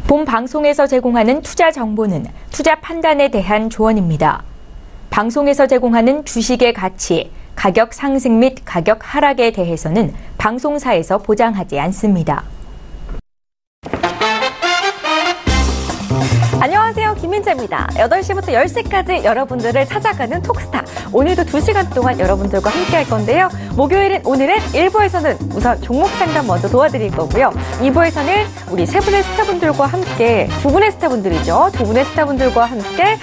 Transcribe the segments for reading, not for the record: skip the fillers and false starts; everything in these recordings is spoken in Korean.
본 방송에서 제공하는 투자 정보는 투자 판단에 대한 조언입니다. 방송에서 제공하는 주식의 가치, 가격 상승 및 가격 하락에 대해서는 방송사에서 보장하지 않습니다. 안녕하세요. 김민재입니다. 8시부터 10시까지 여러분들을 찾아가는 톡스타. 오늘도 2시간 동안 여러분들과 함께 할 건데요. 목요일인 오늘은 1부에서는 우선 종목 상담 먼저 도와드릴 거고요. 2부에서는 우리 세 분의 스타분들과 함께, 두 분의 스타분들이죠. 두 분의 스타분들과 함께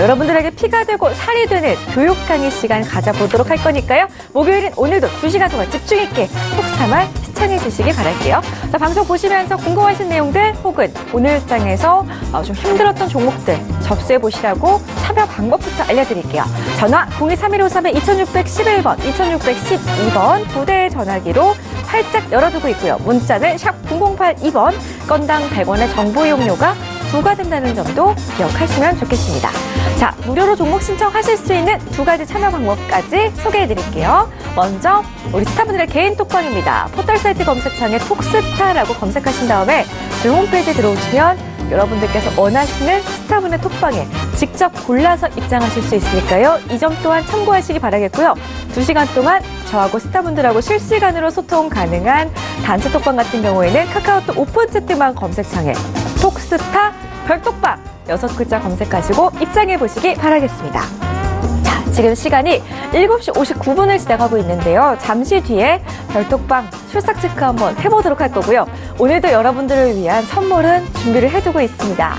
여러분들에게 피가 되고 살이 되는 교육 강의 시간 가져보도록 할 거니까요. 목요일인 오늘도 2시간 동안 집중 있게 톡스타만 시청해 주시기 바랄게요. 자, 방송 보시면서 궁금하신 내용들 혹은 오늘 장에서 좀 힘들었던 종목들 접수해 보시라고 참여 방법부터 알려드릴게요. 전화 023153-2611번, 2612번 부대 전화기로 활짝 열어두고 있고요. 문자는 샵 0082번, 건당 100원의 정보 이용료가 부과된다는 점도 기억하시면 좋겠습니다. 자, 무료로 종목 신청하실 수 있는 두 가지 참여 방법까지 소개해드릴게요. 먼저 우리 스타분들의 개인 톡방입니다. 포털 사이트 검색창에 톡스타라고 검색하신 다음에 저희 홈페이지에 들어오시면 여러분들께서 원하시는 스타분의 톡방에 직접 골라서 입장하실 수 있으니까요. 이 점 또한 참고하시기 바라겠고요. 2시간 동안 저하고 스타분들하고 실시간으로 소통 가능한 단체 톡방 같은 경우에는 카카오톡 오픈 채팅방 검색창에 톡스타 별톡방 6글자 검색하시고 입장해 보시기 바라겠습니다. 자, 지금 시간이 7시 59분을 지나가고 있는데요. 잠시 뒤에 별톡방 출석 체크 한번 해보도록 할 거고요. 오늘도 여러분들을 위한 선물은 준비를 해두고 있습니다.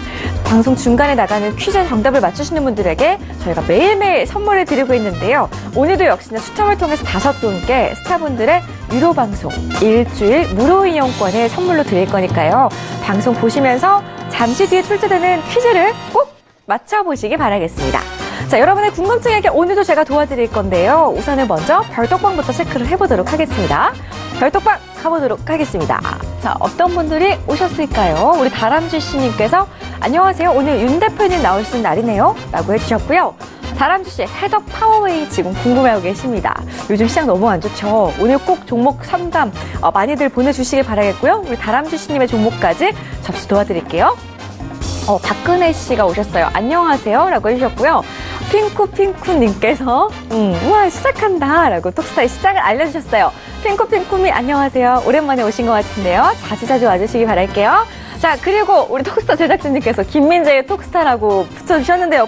방송 중간에 나가는 퀴즈 정답을 맞추시는 분들에게 저희가 매일매일 선물을 드리고 있는데요. 오늘도 역시나 추첨을 통해서 5분께 스타분들의 유료 방송 일주일 무료 이용권을 선물로 드릴 거니까요. 방송 보시면서 잠시 뒤에 출제되는 퀴즈를 꼭 맞춰보시기 바라겠습니다. 자, 여러분의 궁금증에게 오늘도 제가 도와드릴 건데요. 우선은 먼저 별톡방부터 체크를 해보도록 하겠습니다. 별톡방 가보도록 하겠습니다. 자, 어떤 분들이 오셨을까요? 우리 다람쥐 씨님께서 안녕하세요. 오늘 윤 대표님 나오시는 날이네요. 라고 해주셨고요. 다람쥐 씨, 해덕 파워웨이 지금 궁금해하고 계십니다. 요즘 시장 너무 안 좋죠. 오늘 꼭 종목 상담 많이들 보내주시길 바라겠고요. 우리 다람쥐 씨님의 종목까지 접수 도와드릴게요. 박근혜 씨가 오셨어요. 안녕하세요. 라고 해주셨고요. 핑쿠님께서 우와 시작한다 라고 톡스타의 시작을 알려주셨어요. 핑쿠님이 안녕하세요. 오랜만에 오신 것 같은데요. 자주자주 와주시기 바랄게요. 자, 그리고 우리 톡스타 제작진님께서 김민재의 톡스타라고 붙여주셨는데요.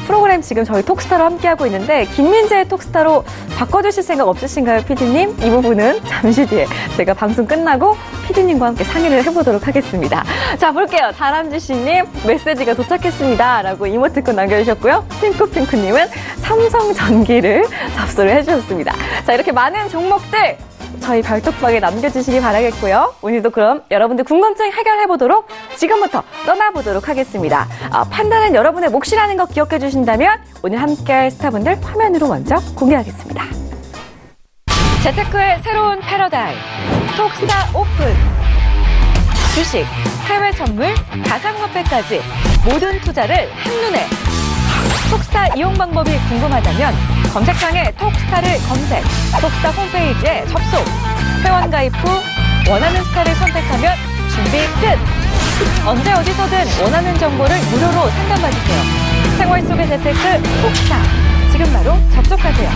프로그램 지금 저희 톡스타로 함께하고 있는데 김민재의 톡스타로 바꿔주실 생각 없으신가요, PD님? 이 부분은 잠시 뒤에 제가 방송 끝나고 PD님과 함께 상의를 해보도록 하겠습니다. 자, 볼게요. 다람쥐 씨님 메시지가 도착했습니다. 라고 이모티콘 남겨주셨고요. 핑크님은 삼성전기를 접수를 해주셨습니다. 자, 이렇게 많은 종목들 저희 별톡방에 남겨주시기 바라겠고요. 오늘도 그럼 여러분들 궁금증 해결해보도록 지금부터 떠나보도록 하겠습니다. 판단은 여러분의 몫이라는 거 기억해 주신다면 오늘 함께할 스타분들 화면으로 먼저 공개하겠습니다. 재테크의 새로운 패러다임 톡스타 오픈. 주식, 해외 선물, 가상화폐까지 모든 투자를 한눈에. 톡스타 이용 방법이 궁금하다면 검색창에 톡스타를 검색, 톡스타 홈페이지에 접속, 회원 가입 후 원하는 스타를 선택하면 준비 끝! 언제 어디서든 원하는 정보를 무료로 상담받으세요. 생활 속의 재테크 톡스타, 지금 바로 접속하세요.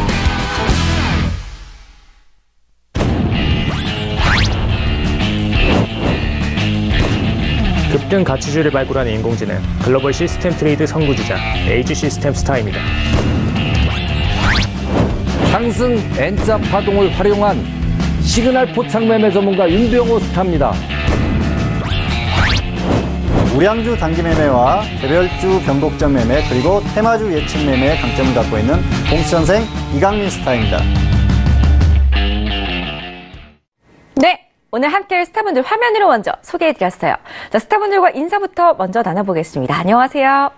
급등 가치주를 발굴하는 인공지능 글로벌 시스템 트레이드 선구주자 에이지 시스템 스타입니다. 상승 N자 파동을 활용한 시그널 포착 매매 전문가 윤병호 스타입니다. 우량주 단기 매매와 개별주 변곡점 매매 그리고 테마주 예측 매매의 강점을 갖고 있는 공시전생 이강민 스타입니다. 네. 오늘 함께할 스타분들 화면으로 먼저 소개해드렸어요. 자, 스타분들과 인사부터 먼저 나눠보겠습니다. 안녕하세요.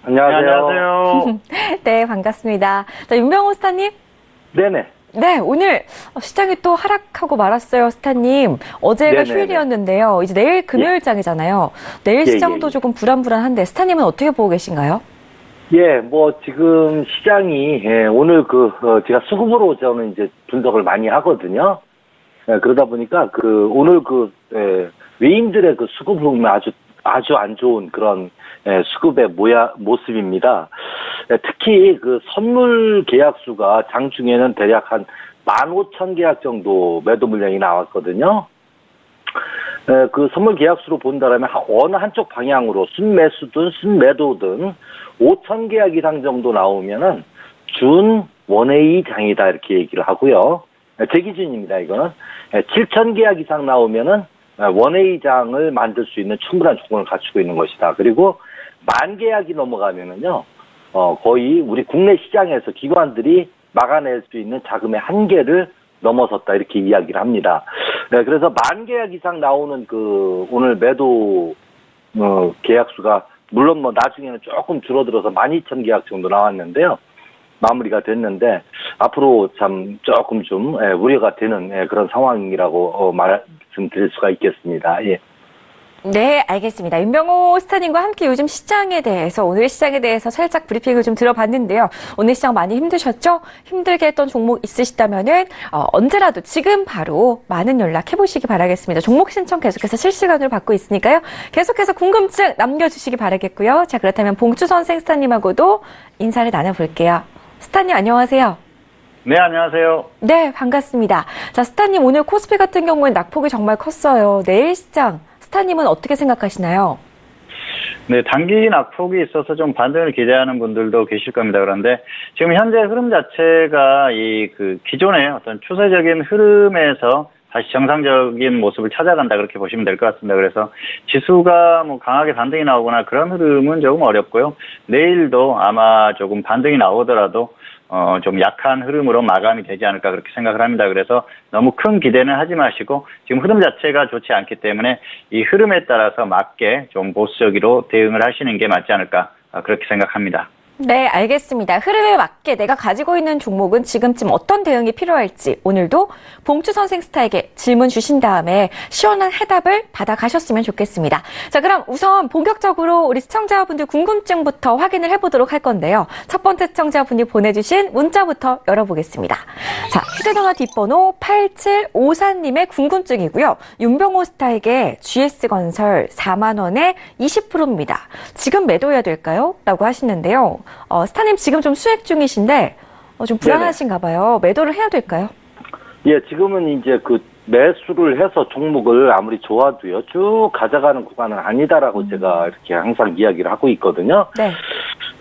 안녕하세요. 네, 반갑습니다. 자, 윤병호 스타님. 네네. 네, 오늘 시장이 또 하락하고 말았어요, 스타님. 어제가 네네네. 휴일이었는데요. 이제 내일 금요일장이잖아요. 내일 시장도 조금 불안불안한데 스타님은 어떻게 보고 계신가요? 예, 지금 시장이, 오늘 제가 수급으로 저는 이제 분석을 많이 하거든요. 그러다 보니까 오늘 외인들의 수급 흐름이 아주 아주 안 좋은 그런 수급의 모습입니다. 특히 그 선물 계약수가 장중에는 대략 한 15,000계약 정도 매도 물량이 나왔거든요. 그 선물 계약수로 본다면 어느 한쪽 방향으로 순매수든 순매도든 5,000계약 이상 정도 나오면은 준 원웨이 장이다 이렇게 얘기를 하고요. 제 기준입니다. 이거는 7,000계약 이상 나오면은 원웨이 장을 만들 수 있는 충분한 조건을 갖추고 있는 것이다. 그리고 10,000계약이 넘어가면은요, 거의 우리 국내 시장에서 기관들이 막아낼 수 있는 자금의 한계를 넘어섰다 이렇게 이야기를 합니다. 그래서 10,000계약 이상 나오는 그 오늘 매도 계약수가 물론 뭐 나중에는 조금 줄어들어서 12,000계약 정도 나왔는데요. 마무리가 됐는데 앞으로 참 조금 좀 우려가 되는 그런 상황이라고 말씀드릴 수가 있겠습니다. 예. 네, 알겠습니다. 윤병호 스타님과 함께 요즘 시장에 대해서, 오늘 시장에 대해서 살짝 브리핑을 좀 들어봤는데요. 오늘 시장 많이 힘드셨죠? 힘들게 했던 종목 있으시다면은, 언제라도 지금 바로 많은 연락해보시기 바라겠습니다. 종목 신청 계속해서 실시간으로 받고 있으니까요. 계속해서 궁금증 남겨주시기 바라겠고요. 자, 그렇다면 봉추선생 스타님하고도 인사를 나눠볼게요. 스타님 안녕하세요. 네, 안녕하세요. 네, 반갑습니다. 자, 스타님 오늘 코스피 같은 경우엔 낙폭이 정말 컸어요. 내일 시장, 스타님은 어떻게 생각하시나요? 네, 단기 낙폭이 있어서 좀 반등을 기대하는 분들도 계실 겁니다. 그런데 지금 현재 흐름 자체가 기존의 어떤 추세적인 흐름에서 다시 정상적인 모습을 찾아간다 그렇게 보시면 될 것 같습니다. 그래서 지수가 뭐 강하게 반등이 나오거나 그런 흐름은 조금 어렵고요. 내일도 아마 조금 반등이 나오더라도 좀 약한 흐름으로 마감이 되지 않을까 그렇게 생각을 합니다. 그래서 너무 큰 기대는 하지 마시고 지금 흐름 자체가 좋지 않기 때문에 이 흐름에 따라서 맞게 좀 보수적으로 대응을 하시는 게 맞지 않을까 그렇게 생각합니다. 네, 알겠습니다. 흐름에 맞게 내가 가지고 있는 종목은 지금쯤 어떤 대응이 필요할지 오늘도 봉추 선생 스타에게 질문 주신 다음에 시원한 해답을 받아가셨으면 좋겠습니다. 자, 그럼 우선 본격적으로 우리 시청자분들 궁금증부터 확인을 해보도록 할 건데요. 첫 번째 시청자분이 보내주신 문자부터 열어보겠습니다. 자, 휴대전화 뒷번호 8754님의 궁금증이고요. 윤병호 스타에게 GS건설 4만 원에 20%입니다. 지금 매도해야 될까요? 라고 하시는데요. 스타님 지금 좀 수익 중이신데 좀 불안하신가 봐요. 매도를 해야 될까요? 예, 지금은 이제 그 매수를 해서 종목을 아무리 좋아도요, 쭉 가져가는 구간은 아니다라고 제가 이렇게 항상 이야기를 하고 있거든요. 네.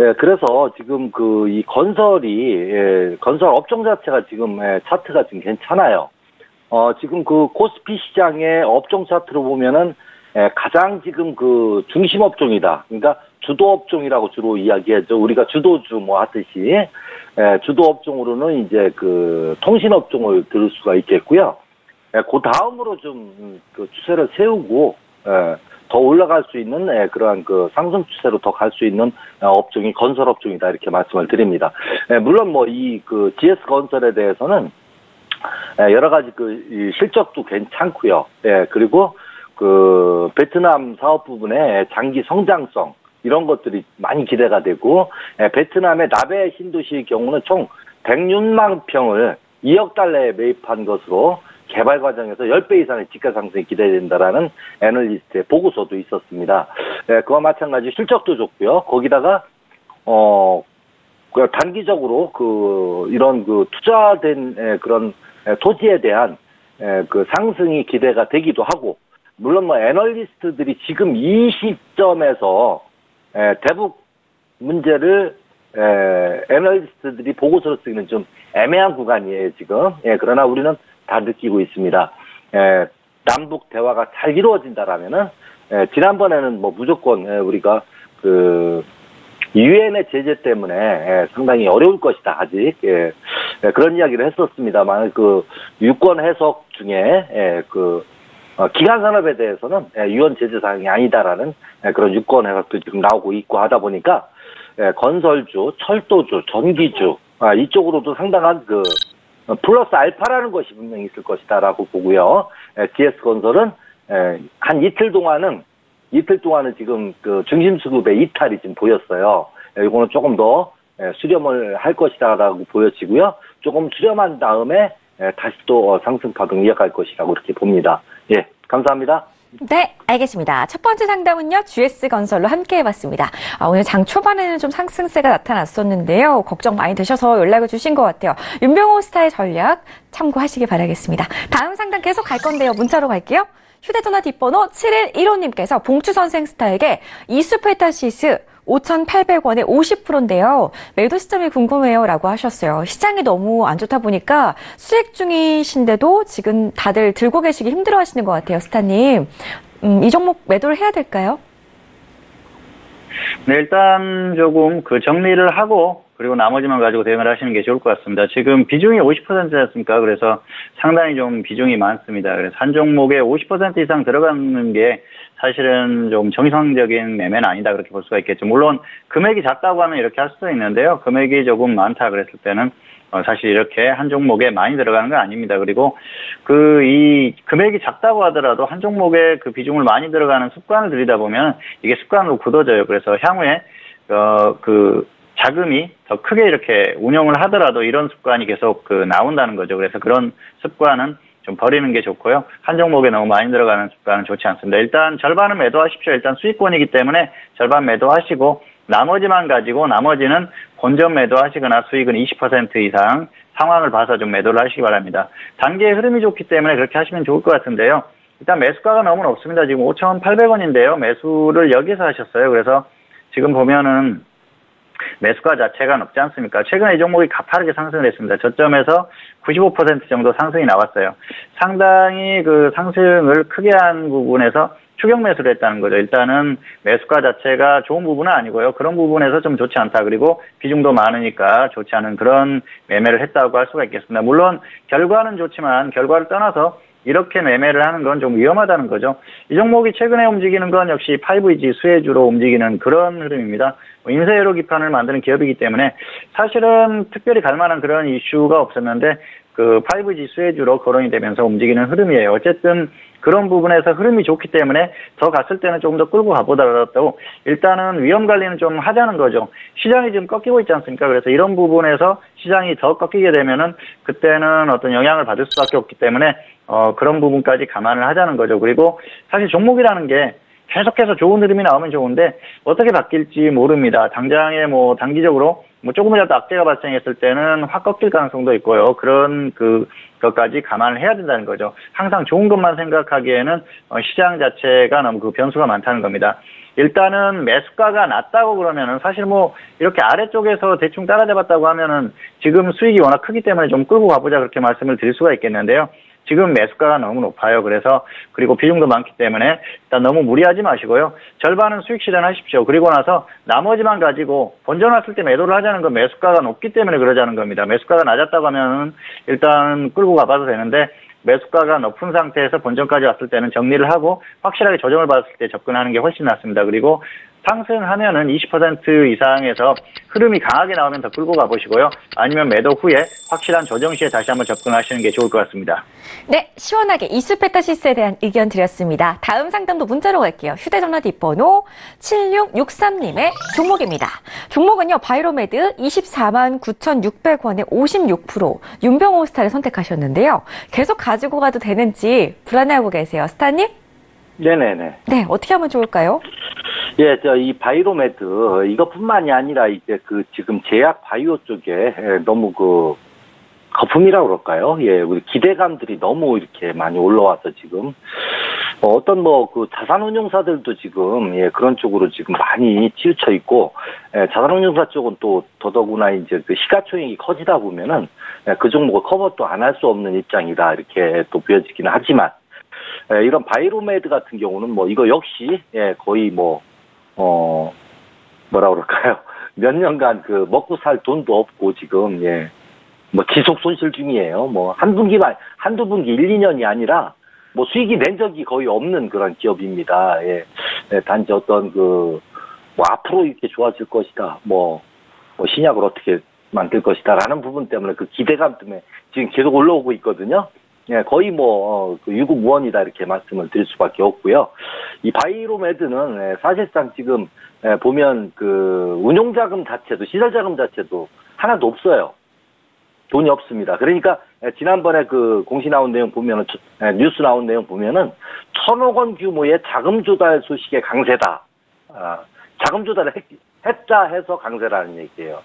예, 그래서 지금 이 건설이, 건설 업종 자체가 지금 차트가 지금 괜찮아요. 지금 그 코스피 시장의 업종 차트로 보면은 가장 지금 그 중심 업종이다. 그러니까 주도 업종이라고 주로 이야기하죠. 우리가 주도주 뭐 하듯이 주도 업종으로는 이제 그 통신 업종을 들을 수가 있겠고요. 그 다음으로 좀 그 추세를 세우고 더 올라갈 수 있는 그러한 그 상승 추세로 더 갈 수 있는 업종이 건설 업종이다 이렇게 말씀을 드립니다. 물론 뭐 이 그 GS 건설에 대해서는 여러 가지 그 실적도 괜찮고요. 그리고 그 베트남 사업 부분의 장기 성장성 이런 것들이 많이 기대가 되고 베트남의 나베 신도시의 경우는 총 106만 평을 2억 달러에 매입한 것으로 개발 과정에서 10배 이상의 집가 상승이 기대된다라는 애널리스트의 보고서도 있었습니다. 그와 마찬가지 실적도 좋고요. 거기다가 단기적으로 이런 투자된 그런 토지에 대한 그 상승이 기대가 되기도 하고, 물론 뭐 애널리스트들이 지금 이 시점에서 대북 문제를 애널리스트들이 보고서를 쓰기는 좀 애매한 구간이에요 지금. 그러나 우리는 다 느끼고 있습니다. 남북 대화가 잘 이루어진다라면은 지난번에는 뭐 무조건 우리가 그 유엔의 제재 때문에 상당히 어려울 것이다 아직 그런 이야기를 했었습니다만 그 유권 해석 중에 기간 산업에 대해서는 유엔 제재 사항이 아니다라는 그런 유권 해석도 지금 나오고 있고 하다 보니까 건설주, 철도주, 전기주 이쪽으로도 상당한 그 플러스 알파라는 것이 분명히 있을 것이다라고 보고요. GS 건설은 한 이틀 동안은 지금 그 중심 수급의 이탈이 지금 보였어요. 이거는 조금 더 수렴을 할 것이다라고 보여지고요. 조금 수렴한 다음에 다시 또 상승 파동 이어갈 것이라고 이렇게 봅니다. 예, 감사합니다. 네, 알겠습니다. 첫 번째 상담은요, GS건설로 함께 해봤습니다. 오늘 장 초반에는 좀 상승세가 나타났었는데요. 걱정 많이 되셔서 연락을 주신 것 같아요. 윤병호 스타의 전략 참고하시기 바라겠습니다. 다음 상담 계속 갈 건데요. 문자로 갈게요. 휴대전화 뒷번호 7115님께서 봉추선생 스타에게 이수페타시스 5,800원에 50%인데요. 매도 시점이 궁금해요 라고 하셨어요. 시장이 너무 안 좋다 보니까 수익 중이신데도 지금 다들 들고 계시기 힘들어 하시는 것 같아요. 스타님. 이 종목 매도를 해야 될까요? 네, 일단 조금 그 정리를 하고 그리고 나머지만 가지고 대응을 하시는 게 좋을 것 같습니다. 지금 비중이 50%였습니까? 그래서 상당히 좀 비중이 많습니다. 그래서 한 종목에 50% 이상 들어가는 게 사실은 좀 정상적인 매매는 아니다 그렇게 볼 수가 있겠죠. 물론 금액이 작다고 하면 이렇게 할 수도 있는데요. 금액이 조금 많다 그랬을 때는 사실 이렇게 한 종목에 많이 들어가는 건 아닙니다. 그리고 이 금액이 작다고 하더라도 한 종목에 그 비중을 많이 들어가는 습관을 들이다 보면 이게 습관으로 굳어져요. 그래서 향후에 그 자금이 더 크게 이렇게 운용을 하더라도 이런 습관이 계속 나온다는 거죠. 그래서 그런 습관은 좀 버리는 게 좋고요. 한 종목에 너무 많이 들어가는 습관은 좋지 않습니다. 일단 절반은 매도하십시오. 일단 수익권이기 때문에 절반 매도하시고 나머지만 가지고 나머지는 본전 매도하시거나 수익은 20% 이상 상황을 봐서 좀 매도를 하시기 바랍니다. 단기의 흐름이 좋기 때문에 그렇게 하시면 좋을 것 같은데요. 일단 매수가가 너무 높습니다. 지금 5,800원인데요. 매수를 여기서 하셨어요. 그래서 지금 보면은 매수가 자체가 높지 않습니까? 최근에 이 종목이 가파르게 상승을 했습니다. 저점에서 95% 정도 상승이 나왔어요. 상당히 그 상승을 크게 한 부분에서 추격 매수를 했다는 거죠. 일단은 매수가 자체가 좋은 부분은 아니고요. 그런 부분에서 좀 좋지 않다. 그리고 비중도 많으니까 좋지 않은 그런 매매를 했다고 할 수가 있겠습니다. 물론 결과는 좋지만 결과를 떠나서 이렇게 매매를 하는 건 좀 위험하다는 거죠. 이 종목이 최근에 움직이는 건 역시 5G 수혜주로 움직이는 그런 흐름입니다. 인쇄회로 기판을 만드는 기업이기 때문에 사실은 특별히 갈 만한 그런 이슈가 없었는데 그 5G 수혜주로 거론이 되면서 움직이는 흐름이에요. 어쨌든 그런 부분에서 흐름이 좋기 때문에 더 갔을 때는 조금 더 끌고 가보더라도 일단은 위험 관리는 좀 하자는 거죠. 시장이 지금 꺾이고 있지 않습니까? 그래서 이런 부분에서 시장이 더 꺾이게 되면은 그때는 어떤 영향을 받을 수밖에 없기 때문에 그런 부분까지 감안을 하자는 거죠. 그리고 사실 종목이라는 게 계속해서 좋은 흐름이 나오면 좋은데 어떻게 바뀔지 모릅니다. 당장에 단기적으로 조금이라도 악재가 발생했을 때는 확 꺾일 가능성도 있고요. 그런 것까지 감안을 해야 된다는 거죠. 항상 좋은 것만 생각하기에는 시장 자체가 너무 그 변수가 많다는 겁니다. 일단은 매수가가 낮다고 그러면은 사실 이렇게 아래쪽에서 대충 따라잡았다고 하면은 지금 수익이 워낙 크기 때문에 좀 끌고 가보자 그렇게 말씀을 드릴 수가 있겠는데요. 지금 매수가가 너무 높아요. 그리고 비중도 많기 때문에 일단 너무 무리하지 마시고요. 절반은 수익 실현하십시오. 그리고 나서 나머지만 가지고 본전 왔을 때 매도를 하자는 건 매수가가 높기 때문에 그러자는 겁니다. 매수가가 낮았다고 하면 일단 끌고 가봐도 되는데 매수가가 높은 상태에서 본전까지 왔을 때는 정리를 하고 확실하게 조정을 받았을 때 접근하는 게 훨씬 낫습니다. 그리고 상승하면은 20% 이상에서 흐름이 강하게 나오면 더 끌고 가보시고요. 아니면 매도 후에 확실한 조정 시에 다시 한번 접근하시는 게 좋을 것 같습니다. 네, 시원하게 이수페타시스에 대한 의견 드렸습니다. 다음 상담도 문자로 갈게요. 휴대전화 뒷번호 7663님의 종목입니다. 종목은요, 바이로메드 24만 9,600원에 56% 윤병호 스타를 선택하셨는데요. 계속 가지고 가도 되는지 불안해하고 계세요. 스타님? 네네네. 네, 어떻게 하면 좋을까요? 예, 이 바이로메드, 이것뿐만이 아니라 이제 지금 제약 바이오 쪽에 너무 거품이라고 그럴까요? 예, 우리 기대감들이 너무 이렇게 많이 올라와서 지금, 어떤 자산운용사들도 지금, 예, 그런 쪽으로 지금 많이 치우쳐 있고, 자산운용사 쪽은 또 더더구나 이제 시가총액이 커지다 보면은, 그 종목을 커버도 안 할 수 없는 입장이다, 이렇게 또 보여지기는 하지만, 이런 바이로메드 같은 경우는 이거 역시, 예, 거의 뭐라 그럴까요? 몇 년간 먹고 살 돈도 없고 지금, 예, 지속 손실 중이에요. 한두 분기 1, 2년이 아니라, 수익이 낸 적이 거의 없는 그런 기업입니다. 예, 단지 어떤 앞으로 이렇게 좋아질 것이다. 신약을 어떻게 만들 것이다. 라는 부분 때문에 기대감 때문에 지금 계속 올라오고 있거든요. 예, 거의 유구무원이다 이렇게 말씀을 드릴 수밖에 없고요. 이 바이로메드는 사실상 지금 보면 운용자금 자체도 시설자금 자체도 하나도 없어요. 돈이 없습니다. 그러니까 지난번에 그 공시 나온 내용 보면은 뉴스 나온 내용 보면은 1,000억 원 규모의 자금 조달 소식의 강세다. 자금 조달을 했다 해서 강세라는 얘기예요.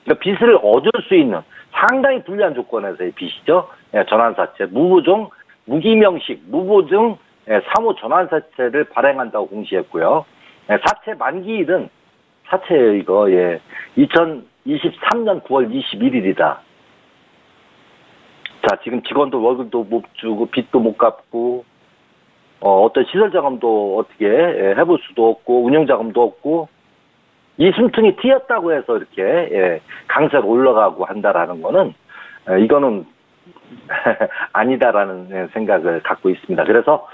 그러니까 빚을 얻을 수 있는 상당히 불리한 조건에서의 빚이죠. 전환사채, 무보증, 무기명식, 무보증, 사무 전환사채를 발행한다고 공시했고요. 사채 만기일은 사채예요, 이거. 2023년 9월 21일이다. 자, 지금 직원도 월급도 못 주고 빚도 못 갚고 어떤 시설 자금도 어떻게 해볼 수도 없고 운영 자금도 없고 이 숨통이 트였다고 해서 이렇게 강세로 올라가고 한다라는 거는 이거는 아니다라는 생각을 갖고 있습니다. 그래서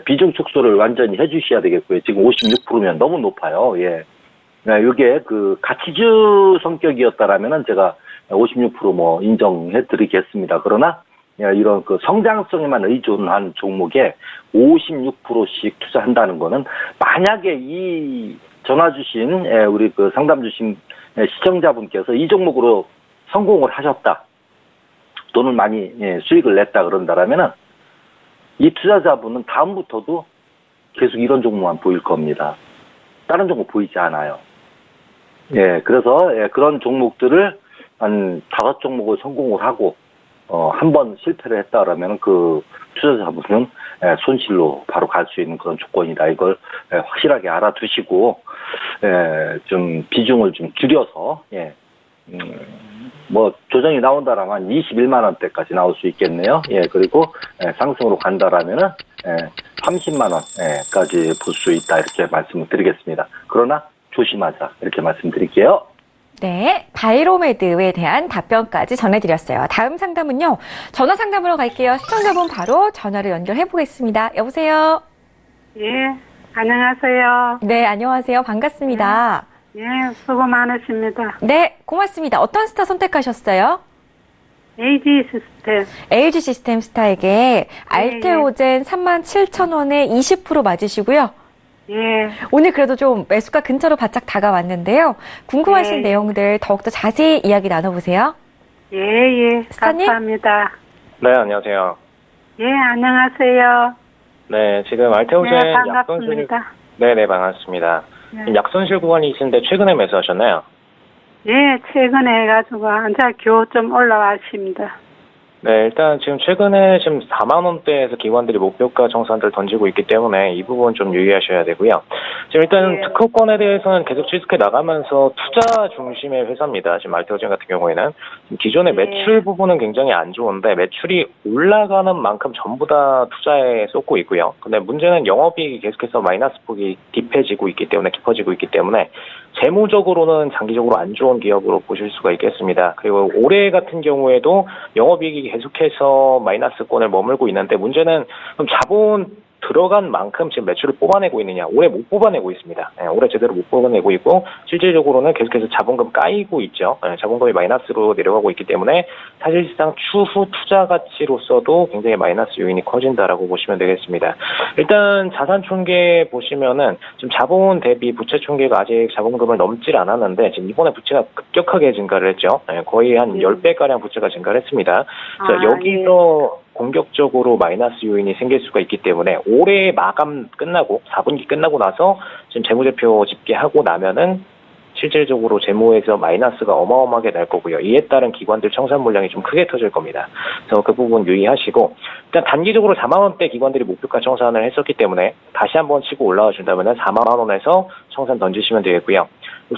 비중 축소를 완전히 해주셔야 되겠고요. 지금 56%면 너무 높아요. 이게 그 가치주 성격이었다라면은 제가 56% 뭐 인정해 드리겠습니다. 그러나 이런 그 성장성에만 의존한 종목에 56%씩 투자한다는 거는 만약에 이 전화 주신 우리 그 상담 주신 시청자분께서 이 종목으로 성공을 하셨다. 돈을 많이 수익을 냈다 그런다라면은 이 투자자분은 다음부터도 계속 이런 종목만 보일 겁니다. 다른 종목 보이지 않아요. 그래서 그런 종목들을 한 5종목을 성공을 하고 한 번 실패를 했다 그러면 그 투자자분은 손실로 바로 갈 수 있는 그런 조건이다. 이걸 확실하게 알아두시고 좀 비중을 좀 줄여서 뭐 조정이 나온다라면 21만 원대까지 나올 수 있겠네요. 그리고 상승으로 간다라면은 30만 원까지 볼 수 있다 이렇게 말씀을 드리겠습니다. 그러나 조심하자 이렇게 말씀드릴게요. 네, 바이로메드에 대한 답변까지 전해드렸어요. 다음 상담은요. 전화 상담으로 갈게요. 시청자분 바로 전화로 연결해 보겠습니다. 여보세요? 예, 안녕하세요. 네, 안녕하세요. 반갑습니다. 예, 수고 많으십니다. 네, 고맙습니다. 어떤 스타 선택하셨어요? LG 시스템. LG 시스템 스타에게 알테오젠 37,000원에 20% 맞으시고요. 예. 오늘 그래도 좀 매수가 근처로 바짝 다가왔는데요. 궁금하신 내용들 더욱더 자세히 이야기 나눠보세요. 예. 스타님? 감사합니다. 네, 안녕하세요. 예, 안녕하세요. 네, 지금 알테오젠 네, 약손실. 반갑습니다. 네, 반갑습니다. 네. 약손실 구간이신데 최근에 매수하셨나요? 예, 최근에 해가지고 한자 겨우 좀 올라왔습니다. 네, 일단 지금 최근에 지금 4만 원대에서 기관들이 목표가 정산들 던지고 있기 때문에 이 부분 좀 유의하셔야 되고요. 지금 일단 특허권에 대해서는 계속 지속해 나가면서 투자 중심의 회사입니다. 지금 알테오젠 같은 경우에는 기존의 매출 부분은 굉장히 안 좋은데 매출이 올라가는 만큼 전부 다 투자에 쏟고 있고요. 근데 문제는 영업이익이 계속해서 마이너스 폭이 깊어지고 있기 때문에 재무적으로는 장기적으로 안 좋은 기업으로 보실 수가 있겠습니다. 그리고 올해 같은 경우에도 영업이익이 계속해서 마이너스권을 머물고 있는데 문제는 그럼 자본 들어간 만큼 지금 매출을 뽑아내고 있느냐. 올해 못 뽑아내고 있습니다. 올해 제대로 못 뽑아내고 있고 실질적으로는 계속해서 자본금 까이고 있죠. 자본금이 마이너스로 내려가고 있기 때문에 사실상 추후 투자 가치로서도 굉장히 마이너스 요인이 커진다라고 보시면 되겠습니다. 일단 자산 총계 보시면은 지금 자본 대비 부채 총계가 아직 자본금을 넘질 않았는데 지금 이번에 부채가 급격하게 증가를 했죠. 거의 한 10배가량 부채가 증가를 했습니다. 자, 여기서 공격적으로 마이너스 요인이 생길 수가 있기 때문에 올해 마감 끝나고 4분기 끝나고 나서 지금 재무제표 집계하고 나면은 실질적으로 재무에서 마이너스가 어마어마하게 날 거고요. 이에 따른 기관들 청산 물량이 좀 크게 터질 겁니다. 그래서 그 부분 유의하시고 일단 단기적으로 4만 원대 기관들이 목표가 청산을 했었기 때문에 다시 한번 치고 올라와 준다면 4만 원에서 청산 던지시면 되겠고요.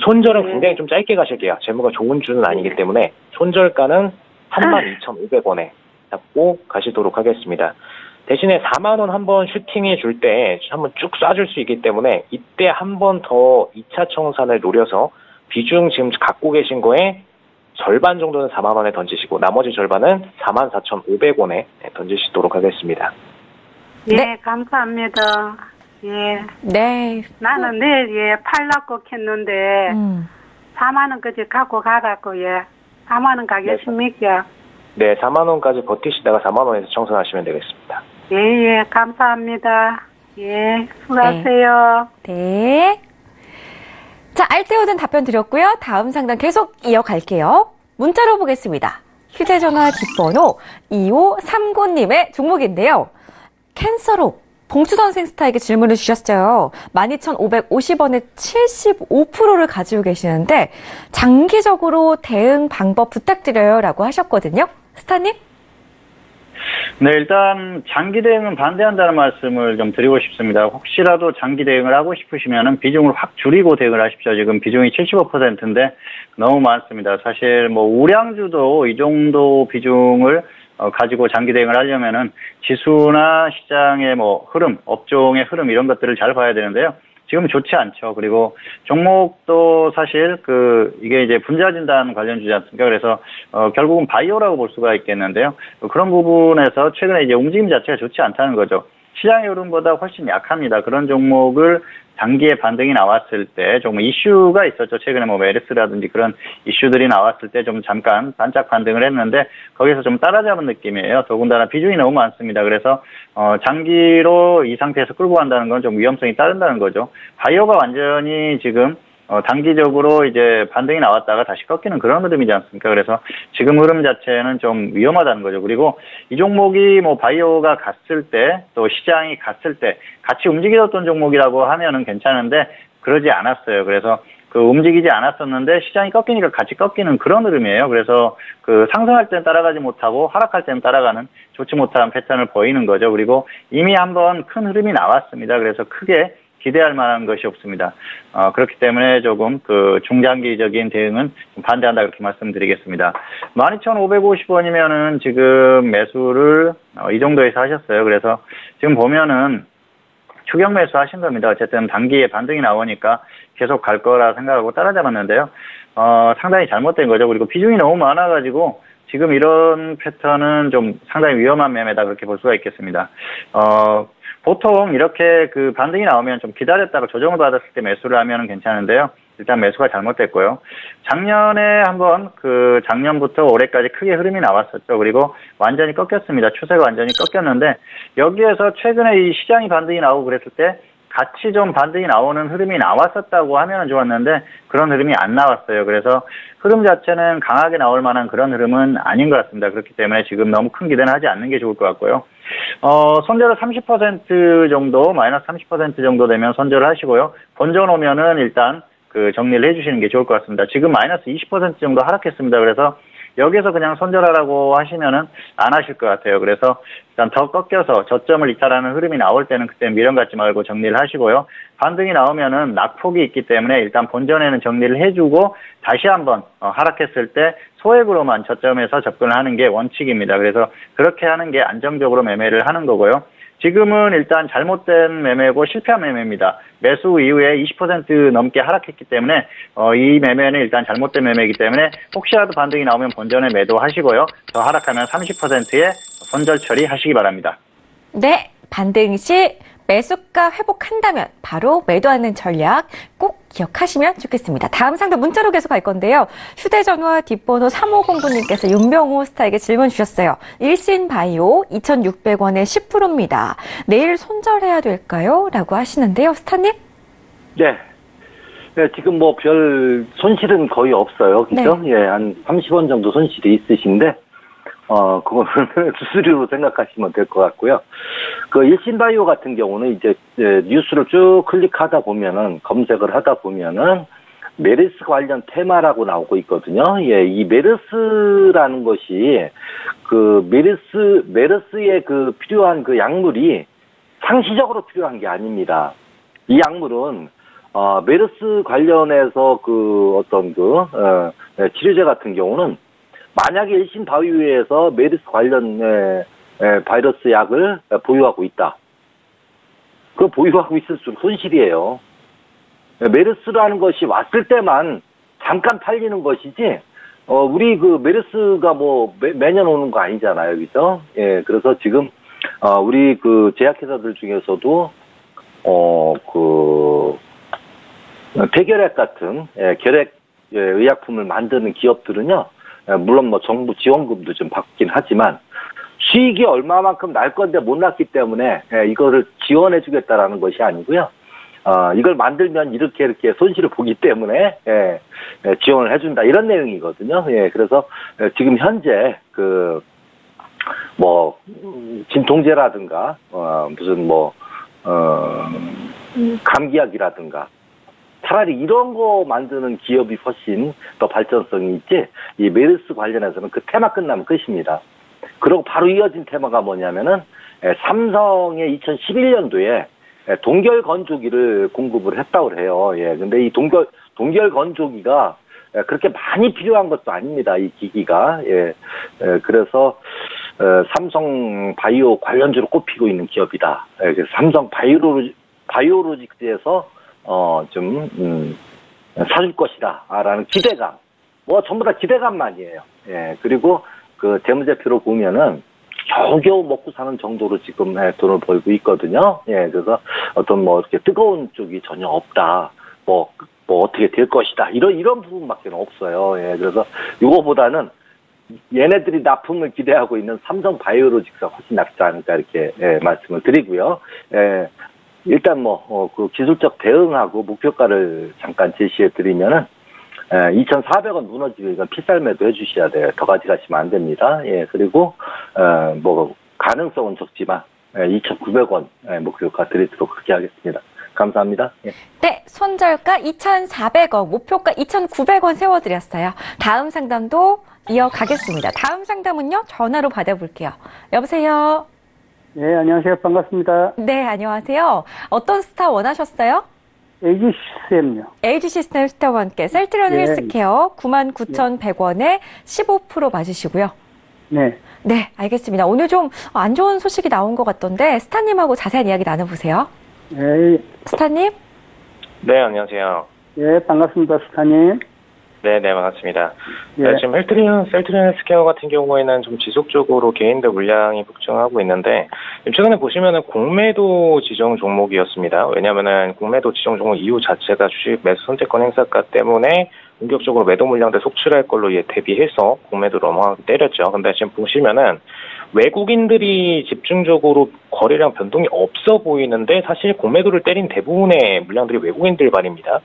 손절은 굉장히 좀 짧게 가실게요. 재무가 좋은 주는 아니기 때문에 손절가는 32,500원에 잡고 가시도록 하겠습니다. 대신에 4만 원 한번 슈팅해 줄 때 한번 쭉 쏴줄 수 있기 때문에 이때 한 번 더 2차 청산을 노려서 비중 지금 갖고 계신 거에 절반 정도는 4만 원에 던지시고 나머지 절반은 44,500원에 던지시도록 하겠습니다. 예, 감사합니다. 예. 네. 나는 내일 팔라고 했는데 4만 원까지 갖고 가라고 4만 원 가겠습니까? 네, 4만 원까지 버티시다가 4만 원에서 청산하시면 되겠습니다. 예, 감사합니다. 예, 수고하세요. 네. 자, 알테오젠 답변 드렸고요. 다음 상담 계속 이어갈게요. 문자로 보겠습니다. 휴대전화 뒷번호 2539님의 종목인데요. 캔서로 봉추 선생 스타에게 질문을 주셨어요. 12,550원에 75%를 가지고 계시는데 장기적으로 대응 방법 부탁드려요 라고 하셨거든요. 스타님? 네, 일단 장기 대응은 반대한다는 말씀을 좀 드리고 싶습니다. 혹시라도 장기 대응을 하고 싶으시면은 비중을 확 줄이고 대응을 하십시오. 지금 비중이 75%인데 너무 많습니다. 사실 뭐 우량주도 이 정도 비중을 가지고 장기 대응을 하려면은 지수나 시장의 뭐 흐름, 업종의 흐름 이런 것들을 잘 봐야 되는데요. 지금 좋지 않죠. 그리고 종목도 사실 이게 이제 분자진단 관련주지 않습니까? 그래서 결국은 바이오라고 볼 수가 있겠는데요. 그런 부분에서 최근에 이제 움직임 자체가 좋지 않다는 거죠. 시장의 흐름보다 훨씬 약합니다. 그런 종목을 단기에 반등이 나왔을 때 좀 이슈가 있었죠. 최근에 뭐 메르스라든지 그런 이슈들이 나왔을 때 좀 잠깐 반짝 반등을 했는데 거기서 좀 따라잡은 느낌이에요. 더군다나 비중이 너무 많습니다. 그래서 장기로 이 상태에서 끌고 간다는 건 좀 위험성이 따른다는 거죠. 바이오가 완전히 지금 단기적으로 이제 반등이 나왔다가 다시 꺾이는 그런 흐름이지 않습니까? 그래서 지금 흐름 자체는 좀 위험하다는 거죠. 그리고 이 종목이 뭐 바이오가 갔을 때 또 시장이 갔을 때 같이 움직였던 종목이라고 하면은 괜찮은데 그러지 않았어요. 그래서 움직이지 않았었는데 시장이 꺾이니까 같이 꺾이는 그런 흐름이에요. 그래서 상승할 때는 따라가지 못하고 하락할 때는 따라가는 좋지 못한 패턴을 보이는 거죠. 그리고 이미 한번 큰 흐름이 나왔습니다. 그래서 크게 기대할 만한 것이 없습니다. 그렇기 때문에 조금 중장기적인 대응은 반대한다 그렇게 말씀드리겠습니다. 12,550원이면은 지금 매수를 이 정도에서 하셨어요. 그래서 지금 보면은 추격 매수 하신 겁니다. 어쨌든 단기에 반등이 나오니까 계속 갈 거라 생각하고 따라잡았는데요. 상당히 잘못된 거죠. 그리고 비중이 너무 많아가지고 지금 이런 패턴은 좀 상당히 위험한 매매다 그렇게 볼 수가 있겠습니다. 보통 이렇게 반등이 나오면 좀 기다렸다가 조정을 받았을 때 매수를 하면 괜찮은데요. 일단 매수가 잘못됐고요. 작년에 한번 작년부터 올해까지 크게 흐름이 나왔었죠. 그리고 완전히 꺾였습니다. 추세가 완전히 꺾였는데 여기에서 최근에 이 시장이 반등이 나오고 그랬을 때 같이 좀 반등이 나오는 흐름이 나왔었다고 하면 좋았는데 그런 흐름이 안 나왔어요. 그래서 흐름 자체는 강하게 나올 만한 그런 흐름은 아닌 것 같습니다. 그렇기 때문에 지금 너무 큰 기대는 하지 않는 게 좋을 것 같고요. 손절을 30% 정도, 마이너스 30% 정도 되면 손절을 하시고요. 번져 놓으면은 일단 정리를 해주시는 게 좋을 것 같습니다. 지금 마이너스 20% 정도 하락했습니다. 그래서 여기서 그냥 손절하라고 하시면은 안 하실 것 같아요. 그래서 일단 더 꺾여서 저점을 이탈하는 흐름이 나올 때는 그때 미련 갖지 말고 정리를 하시고요. 반등이 나오면은 낙폭이 있기 때문에 일단 본전에는 정리를 해주고 다시 한번 하락했을 때 소액으로만 저점에서 접근을 하는 게 원칙입니다. 그래서 그렇게 하는 게 안정적으로 매매를 하는 거고요. 지금은 일단 잘못된 매매고 실패한 매매입니다. 매수 이후에 20% 넘게 하락했기 때문에 이 매매는 일단 잘못된 매매이기 때문에 혹시라도 반등이 나오면 본전에 매도하시고요. 더 하락하면 30%의 손절 처리하시기 바랍니다. 네, 반등 시 매수가 회복한다면 바로 매도하는 전략 꼭 기억하시면 좋겠습니다. 다음 상담 문자로 계속 갈 건데요. 휴대전화 뒷번호 3509님께서 윤병호 스타에게 질문 주셨어요. 일신바이오 2,600원에 10%입니다. 내일 손절해야 될까요? 라고 하시는데요. 스타님? 네. 네, 지금 뭐 별 손실은 거의 없어요. 그죠? 네. 예, 한 30원 정도 손실이 있으신데, 그거는 수수료로 생각하시면 될 것 같고요. 일신바이오 같은 경우는 이제 뉴스를 쭉 클릭하다 보면은, 검색을 하다 보면은, 메르스 관련 테마라고 나오고 있거든요. 예, 이 메르스라는 것이, 메르스에 필요한 약물이 상시적으로 필요한 게 아닙니다. 이 약물은, 메르스 관련해서 치료제 같은 경우는 만약에 일신바이오에서 메르스 관련 바이러스 약을 보유하고 있다. 그 보유하고 있을수록 손실이에요. 메르스라는 것이 왔을 때만 잠깐 팔리는 것이지, 우리 메르스가 매년 오는 거 아니잖아요. 그죠? 예, 그래서 지금, 우리 제약회사들 중에서도, 폐결핵 같은, 결핵 의약품을 만드는 기업들은요, 물론 정부 지원금도 좀 받긴 하지만, 수익이 얼마만큼 날 건데 못 났기 때문에, 이거를 지원해주겠다라는 것이 아니고요. 이걸 만들면 이렇게 손실을 보기 때문에 지원을 해준다 이런 내용이거든요. 그래서 지금 현재 진통제라든가 무슨 감기약이라든가 차라리 이런 거 만드는 기업이 훨씬 더 발전성이 있지, 이 메르스 관련해서는 그 테마 끝나면 끝입니다. 그리고 바로 이어진 테마가 뭐냐면은, 삼성의 2011년도에 동결 건조기를 공급을 했다고 해요. 근데 이 동결 건조기가 그렇게 많이 필요한 것도 아닙니다. 이 기기가. 그래서, 삼성 바이오 관련주로 꼽히고 있는 기업이다. 그래서 삼성 바이오로직스에서 사줄 것이다. 라는 기대감. 전부 다 기대감만이에요. 그리고 그 재무제표로 보면은 겨우겨우 먹고 사는 정도로 지금 돈을 벌고 있거든요. 그래서 이렇게 뜨거운 쪽이 전혀 없다. 어떻게 될 것이다. 이런 부분밖에 없어요. 그래서 이거보다는 얘네들이 납품을 기대하고 있는 삼성 바이오로직스가 훨씬 낫지 않을까 이렇게 말씀을 드리고요. 일단 그 기술적 대응하고 목표가를 잠깐 제시해 드리면은 2,400원 무너지고 이건 필살매도 해주셔야 돼요. 더 가져가시면 안 됩니다. 그리고 가능성은 적지만 2,900원 목표가 드리도록 그렇게 하겠습니다. 감사합니다. 네, 손절가 2,400원, 목표가 2,900원 세워드렸어요. 다음 상담도 이어가겠습니다. 다음 상담은요, 전화로 받아볼게요. 여보세요? 네, 안녕하세요. 반갑습니다. 네, 안녕하세요. 어떤 스타 원하셨어요? LG 시스템요. LG 시스템 스타와 함께 셀트리온 헬스케어 99,100원에 15% 맞으시고요. 네. 네, 알겠습니다. 오늘 좀 안 좋은 소식이 나온 것 같던데 스타님하고 자세한 이야기 나눠보세요. 네. 스타님? 네, 안녕하세요. 네, 반갑습니다. 스타님. 네, 반갑습니다. 예. 지금 셀트리온 헬스케어 같은 경우에는 좀 지속적으로 개인들 물량이 폭증하고 있는데, 최근에 보시면은 공매도 지정 종목이었습니다. 왜냐면은 공매도 지정 종목 이유 자체가 주식 매수 선택권 행사가 때문에 본격적으로 매도 물량들 속출할 걸로 대비해서 공매도를 어마어마하게 때렸죠. 근데 지금 보시면은 외국인들이 집중적으로 거래량 변동이 없어 보이는데 사실 공매도를 때린 대부분의 물량들이 외국인들 발입니다.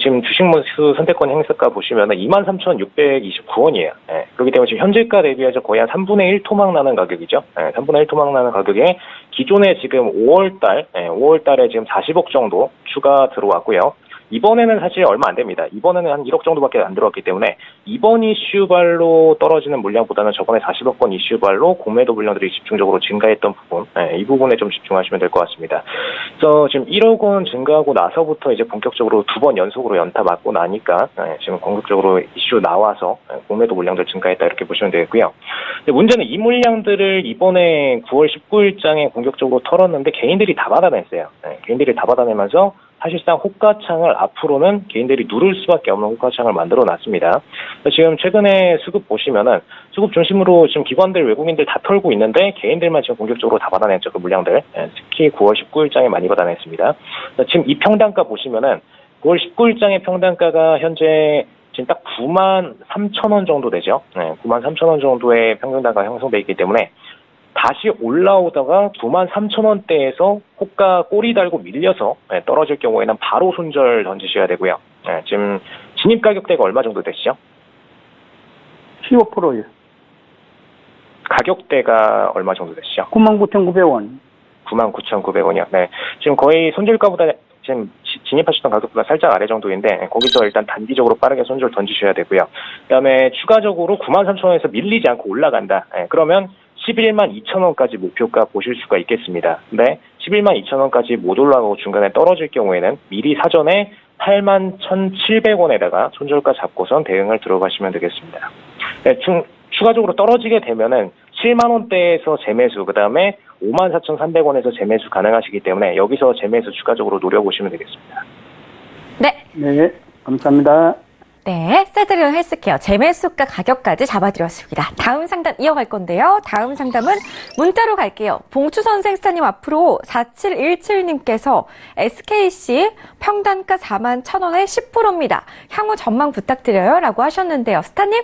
지금 주식 매수 선택권 행사가 보시면은 23,629원이에요. 그렇기 때문에 지금 현재가 대비해서 거의 한 3분의 1 토막 나는 가격이죠. 3분의 1 토막 나는 가격에 기존에 지금 5월달에 지금 40억 정도 추가 들어왔고요. 이번에는 사실 얼마 안 됩니다. 이번에는 한 1억 정도밖에 안 들어왔기 때문에 이번 이슈발로 떨어지는 물량보다는 저번에 40억 건 이슈발로 공매도 물량들이 집중적으로 증가했던 부분, 이 부분에 좀 집중하시면 될 것 같습니다. 그래서 지금 1억 원 증가하고 나서부터 이제 본격적으로 2번 연속으로 연타 맞고 나니까 지금 공격적으로 이슈 나와서 공매도 물량들 증가했다 이렇게 보시면 되겠고요. 문제는 이 물량들을 이번에 9월 19일장에 공격적으로 털었는데 개인들이 다 받아냈어요. 개인들이 다 받아내면서 사실상 호가창을 앞으로는 개인들이 누를 수밖에 없는 호가창을 만들어 놨습니다. 지금 최근에 수급 보시면은 수급 중심으로 지금 기관들 외국인들 다 털고 있는데 개인들만 지금 공격적으로 다 받아냈죠. 그 물량들. 특히 9월 19일장에 많이 받아냈습니다. 지금 이 평단가 보시면은 9월 19일장의 평단가가 현재 지금 딱 93,000원 정도 되죠. 93,000원 정도의 평균단가 형성되어 있기 때문에 다시 올라오다가 93,000원대에서 호가 꼬리 달고 밀려서 떨어질 경우에는 바로 손절 던지셔야 되고요. 지금 진입 가격대가 얼마 정도 되시죠? 15%요. 가격대가 얼마 정도 되시죠? 99,900원. 99,900원이요. 네. 지금 거의 손절가보다 지금 진입하셨던 가격보다 살짝 아래 정도인데 거기서 일단 단기적으로 빠르게 손절 던지셔야 되고요. 그다음에 추가적으로 93,000원에서 밀리지 않고 올라간다. 그러면 112,000원까지 목표가 보실 수가 있겠습니다. 근데 112,000원까지 못 올라가고 중간에 떨어질 경우에는 미리 사전에 81,700원에다가 손절가 잡고선 대응을 들어가시면 되겠습니다. 네, 추가적으로 떨어지게 되면은 7만원대에서 재매수, 그 다음에 54,300원에서 재매수 가능하시기 때문에 여기서 재매수 추가적으로 노려보시면 되겠습니다. 네, 감사합니다. 네, 셀트리온 헬스케어 재매수가 가격까지 잡아드렸습니다. 다음 상담 이어갈 건데요. 다음 상담은 문자로 갈게요. 봉추선생 스타님 앞으로 4717님께서 SKC 평단가 41,000원에 10%입니다. 향후 전망 부탁드려요 라고 하셨는데요. 스타님?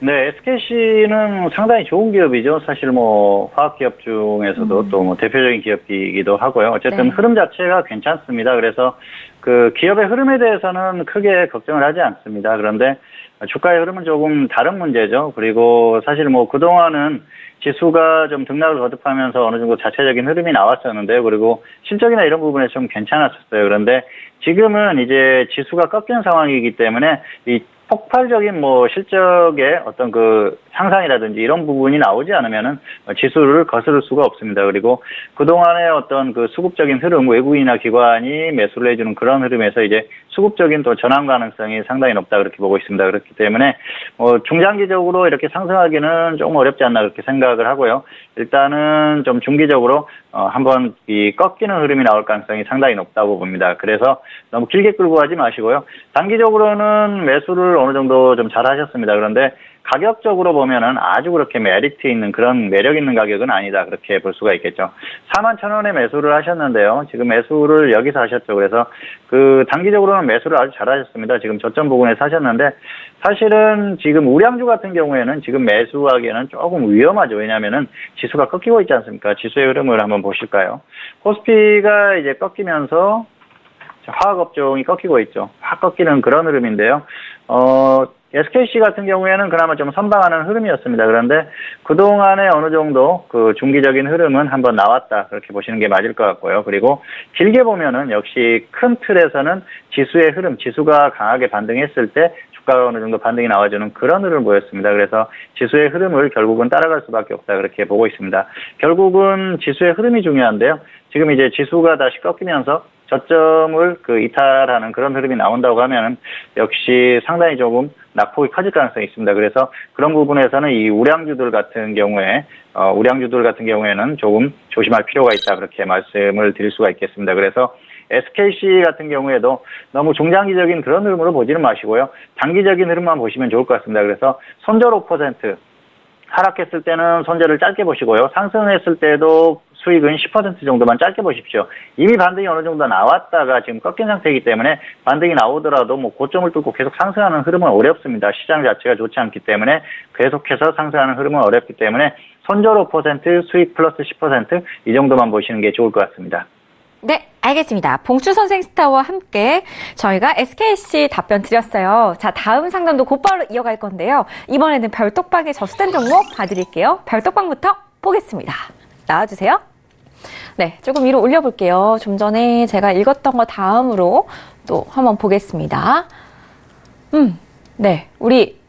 네, SKC는 상당히 좋은 기업이죠. 사실 뭐 화학 기업 중에서도 또 뭐 대표적인 기업이기도 하고요. 어쨌든 네. 흐름 자체가 괜찮습니다. 그래서 그 기업의 흐름에 대해서는 크게 걱정을 하지 않습니다. 그런데 주가의 흐름은 조금 다른 문제죠. 그리고 사실 뭐 그동안은 지수가 좀 등락을 거듭하면서 어느 정도 자체적인 흐름이 나왔었는데요. 그리고 실적이나 이런 부분에 좀 괜찮았었어요. 그런데 지금은 이제 지수가 꺾이는 상황이기 때문에 이 폭발적인 뭐 실적의 어떤 그 상상이라든지 이런 부분이 나오지 않으면은 지수를 거스를 수가 없습니다. 그리고 그동안의 어떤 그 수급적인 흐름, 외국인이나 기관이 매수를 해주는 그런 흐름에서 이제 수급적인 또 전환 가능성이 상당히 높다 그렇게 보고 있습니다. 그렇기 때문에 중장기적으로 이렇게 상승하기는 조금 어렵지 않나 그렇게 생각을 하고요. 일단은 좀 중기적으로 한번 이 꺾이는 흐름이 나올 가능성이 상당히 높다고 봅니다. 그래서 너무 길게 끌고 가지 마시고요. 단기적으로는 매수를 어느 정도 좀 잘 하셨습니다. 그런데 가격적으로 보면은 아주 그렇게 메리트 있는 그런 매력 있는 가격은 아니다. 그렇게 볼 수가 있겠죠. 41,000원에 매수를 하셨는데요. 지금 매수를 여기서 하셨죠. 그래서 그 단기적으로는 매수를 아주 잘 하셨습니다. 지금 저점 부근에서 하셨는데 사실은 지금 우량주 같은 경우에는 지금 매수하기에는 조금 위험하죠. 왜냐하면은 지수가 꺾이고 있지 않습니까? 지수의 흐름을 한번 보실까요? 코스피가 이제 꺾이면서 화학업종이 꺾이고 있죠. 확 꺾이는 그런 흐름인데요. SKC 같은 경우에는 그나마 좀 선방하는 흐름이었습니다. 그런데 그동안에 어느 정도 그 중기적인 흐름은 한번 나왔다. 그렇게 보시는 게 맞을 것 같고요. 그리고 길게 보면은 역시 큰 틀에서는 지수의 흐름, 지수가 강하게 반등했을 때 주가가 어느 정도 반등이 나와주는 그런 흐름을 보였습니다. 그래서 지수의 흐름을 결국은 따라갈 수밖에 없다. 그렇게 보고 있습니다. 결국은 지수의 흐름이 중요한데요. 지금 이제 지수가 다시 꺾이면서 저점을 이탈하는 그런 흐름이 나온다고 하면 역시 상당히 조금 낙폭이 커질 가능성이 있습니다. 그래서 그런 부분에서는 이 우량주들 같은 경우에는 조금 조심할 필요가 있다. 그렇게 말씀을 드릴 수가 있겠습니다. 그래서 SKC 같은 경우에도 너무 중장기적인 그런 흐름으로 보지는 마시고요. 단기적인 흐름만 보시면 좋을 것 같습니다. 그래서 손절 5%, 하락했을 때는 손절을 짧게 보시고요. 상승했을 때도 수익은 10% 정도만 짧게 보십시오. 이미 반등이 어느 정도 나왔다가 지금 꺾인 상태이기 때문에 반등이 나오더라도 뭐 고점을 뚫고 계속 상승하는 흐름은 어렵습니다. 시장 자체가 좋지 않기 때문에 계속해서 상승하는 흐름은 어렵기 때문에 손절 5%, 수익 플러스 10% 이 정도만 보시는 게 좋을 것 같습니다. 네, 알겠습니다. 봉추 선생 스타와 함께 저희가 SKC 답변 드렸어요. 자, 다음 상담도 곧바로 이어갈 건데요. 이번에는 별떡방에 저수된 종목 봐드릴게요. 별떡방부터 보겠습니다. 나와주세요. 네, 조금 위로 올려볼게요. 좀 전에 제가 읽었던 거 다음으로 또 한번 보겠습니다. 네, 우리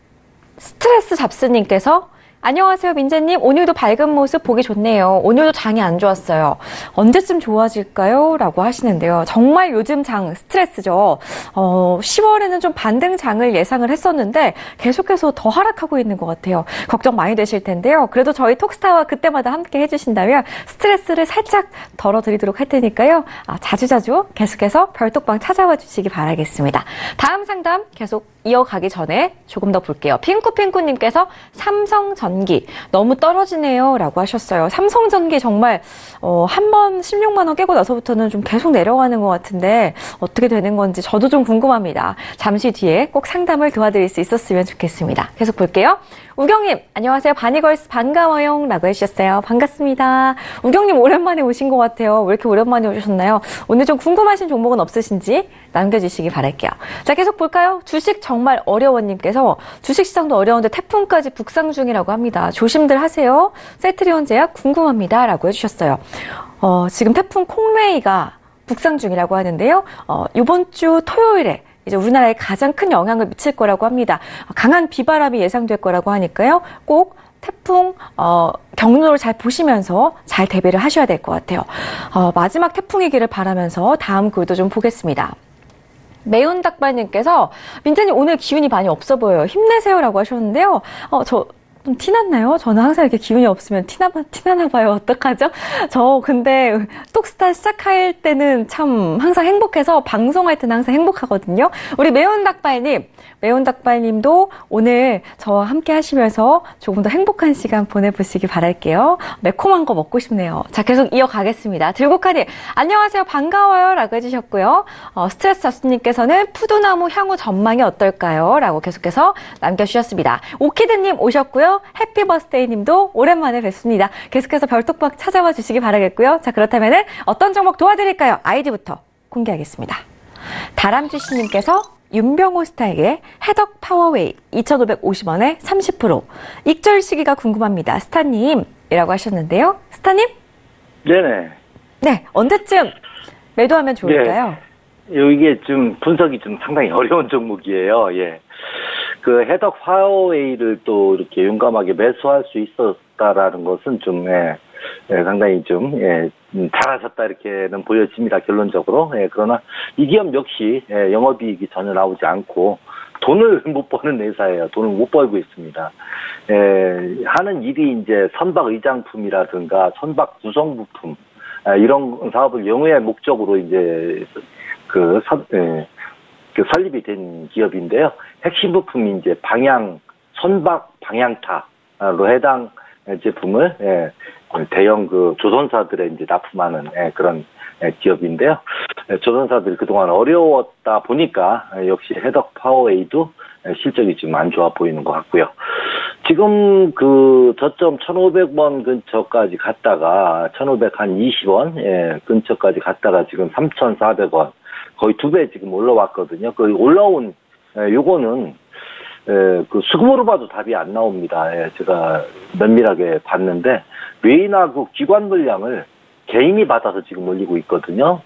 스트레스 잡스님께서 안녕하세요, 민재님. 오늘도 밝은 모습 보기 좋네요. 오늘도 장이 안 좋았어요. 언제쯤 좋아질까요? 라고 하시는데요. 정말 요즘 장 스트레스죠. 10월에는 좀 반등 장을 예상을 했었는데 계속해서 더 하락하고 있는 것 같아요. 걱정 많이 되실 텐데요. 그래도 저희 톡스타와 그때마다 함께 해주신다면 스트레스를 살짝 덜어드리도록 할 테니까요. 자주자주 계속해서 별톡방 찾아와 주시기 바라겠습니다. 다음 상담 계속 이어가기 전에 조금 더 볼게요. 핑크핑크님께서 삼성전기 너무 떨어지네요 라고 하셨어요. 삼성전기 정말 한번 16만 원 깨고 나서부터는 좀 계속 내려가는 것 같은데 어떻게 되는 건지 저도 좀 궁금합니다. 잠시 뒤에 꼭 상담을 도와드릴 수 있었으면 좋겠습니다. 계속 볼게요. 우경님 안녕하세요. 바니걸스 반가워요 라고 해주셨어요. 반갑습니다. 우경님 오랜만에 오신 것 같아요. 왜 이렇게 오랜만에 오셨나요? 오늘 좀 궁금하신 종목은 없으신지 남겨주시기 바랄게요. 자, 계속 볼까요? 주식 정말 어려워님께서 주식시장도 어려운데 태풍까지 북상 중이라고 합니다. 조심들 하세요. 세트리온 제약 궁금합니다 라고 해주셨어요. 지금 태풍 콩레이가 북상 중이라고 하는데요. 이번 주 토요일에 이제 우리나라에 가장 큰 영향을 미칠 거라고 합니다. 강한 비바람이 예상될 거라고 하니까요. 꼭 태풍 경로를 잘 보시면서 잘 대비를 하셔야 될 것 같아요. 마지막 태풍이기를 바라면서 다음 글도 좀 보겠습니다. 매운 닭발님께서 민재님 오늘 기운이 많이 없어 보여요. 힘내세요라고 하셨는데요. 저 좀 티났나요? 저는 항상 이렇게 기운이 없으면 티나나 봐요. 어떡하죠? 저 근데 톡스타 시작할 때는 참 항상 행복해서 방송할 때는 항상 행복하거든요. 우리 매운닭발님도 오늘 저와 함께 하시면서 조금 더 행복한 시간 보내보시기 바랄게요. 매콤한 거 먹고 싶네요. 자, 계속 이어가겠습니다. 들국화님, 안녕하세요. 반가워요. 라고 해주셨고요. 스트레스 잡수님께서는 푸두나무 향후 전망이 어떨까요? 라고 계속해서 남겨주셨습니다. 오키드님 오셨고요. 해피버스데이님도 오랜만에 뵙습니다. 계속해서 별톡방 찾아와 주시기 바라겠고요. 자, 그렇다면 어떤 종목 도와드릴까요? 아이디부터 공개하겠습니다. 다람쥐씨님께서 윤병호 스타에게 해덕 파워웨이 2,550원에 30%. 익절 시기가 궁금합니다. 스타님이라고 하셨는데요. 스타님? 네네. 네, 언제쯤 매도하면 좋을까요? 네. 이게 좀 분석이 좀 상당히 어려운 종목이에요. 예. 그 해덕 파워웨이를 또 이렇게 용감하게 매수할 수 있었다라는 것은 좀, 상당히 좀, 잘하셨다 이렇게는 보여집니다. 결론적으로. 그러나 이 기업 역시 영업이익이 전혀 나오지 않고 돈을 못 버는 회사예요. 돈을 못 벌고 있습니다. 하는 일이 이제 선박 의장품이라든가 선박 구성부품 이런 사업을 영위할 목적으로 이제 그 설립이 된 기업인데요. 핵심 부품이 이제 선박 방향타로 해당 제품을 대형 그 조선사들에 이제 납품하는 그런 기업인데요. 조선사들이 그동안 어려웠다 보니까 역시 해덕 파워웨이도 실적이 좀 안 좋아 보이는 것 같고요. 지금 그 저점 1,500원 근처까지 갔다가 1,520원 근처까지 갔다가 지금 3,400원 거의 2배 지금 올라왔거든요. 그 올라온 요거는 그 수급으로 봐도 답이 안 나옵니다. 제가 면밀하게 봤는데 외인화 그 기관 물량을 개인이 받아서 지금 올리고 있거든요.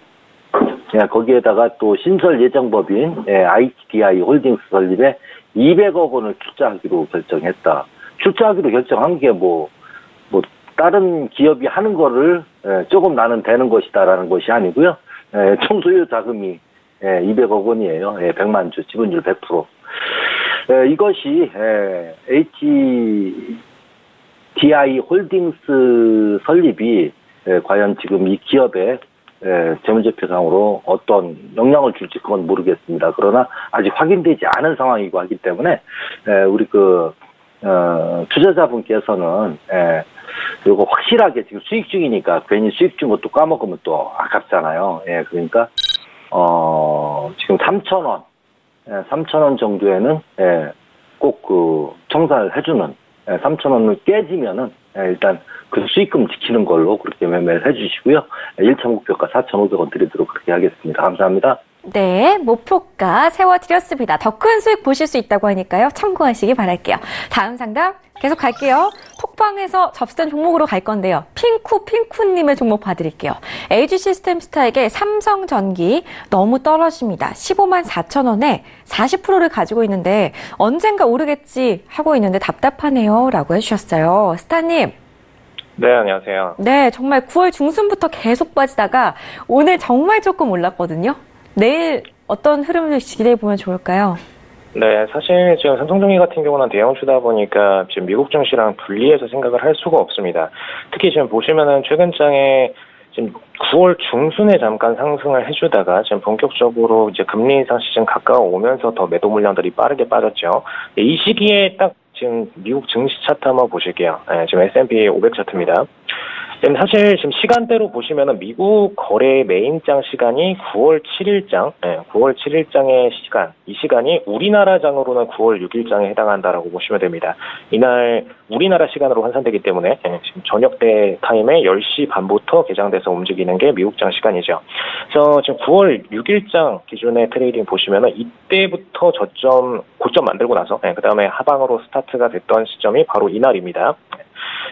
거기에다가 또 신설 예정법인 ITDI 홀딩스 설립에 200억 원을 출자하기로 결정했다. 출자하기로 결정한 게 다른 기업이 하는 거를 조금 나는 되는 것이다라는 것이 아니고요. 총 소유 자금이 200억 원이에요. 100만 주, 지분율 100%. 이것이 HDI 홀딩스 설립이 과연 지금 이 기업의 재무제표상으로 어떤 영향을 줄지 그건 모르겠습니다. 그러나 아직 확인되지 않은 상황이고 하기 때문에 우리 투자자분께서는 요거 확실하게 지금 수익 중이니까 괜히 수익 준 것도 까먹으면 또 아깝잖아요. 그러니까 지금 3,000원 3,000원 정도에는 꼭 청산을 해주는 3,000원을 깨지면은 일단 그 수익금 지키는 걸로 그렇게 매매를 해주시고요. 1차 목표가 4,500원 드리도록 그렇게 하겠습니다. 감사합니다. 네, 목표가 세워드렸습니다. 더 큰 수익 보실 수 있다고 하니까요. 참고하시기 바랄게요. 다음 상담 계속 갈게요. 톡방에서 접수된 종목으로 갈 건데요. 핑쿠님의 종목 봐드릴게요. LG 시스템스타에게 삼성전기 너무 떨어집니다. 15만 4천 원에 40%를 가지고 있는데 언젠가 오르겠지 하고 있는데 답답하네요. 라고 해주셨어요. 스타님. 네, 안녕하세요. 네, 정말 9월 중순부터 계속 빠지다가 오늘 정말 조금 올랐거든요. 내일 어떤 흐름을 기대해 보면 좋을까요? 네, 사실 지금 삼성전기 같은 경우는 대형주다 보니까 지금 미국 증시랑 분리해서 생각을 할 수가 없습니다. 특히 지금 보시면은 최근 장에 지금 9월 중순에 잠깐 상승을 해주다가 지금 본격적으로 이제 금리 인상 시즌 가까워오면서 더 매도 물량들이 빠르게 빠졌죠. 이 시기에 딱 지금 미국 증시 차트 한번 보실게요. 지금 S&P 500 차트입니다. 사실 지금 시간대로 보시면은 미국 거래 메인장 시간이 9월 7일장, 9월 7일장의 시간, 이 시간이 우리나라 장으로는 9월 6일장에 해당한다라고 보시면 됩니다. 이날 우리나라 시간으로 환산되기 때문에 지금 저녁때 타임에 10시 반부터 개장돼서 움직이는 게 미국장 시간이죠. 그래서 지금 9월 6일장 기준의 트레이딩 보시면은 이때부터 고점 만들고 나서 그 다음에 하방으로 스타트가 됐던 시점이 바로 이날입니다.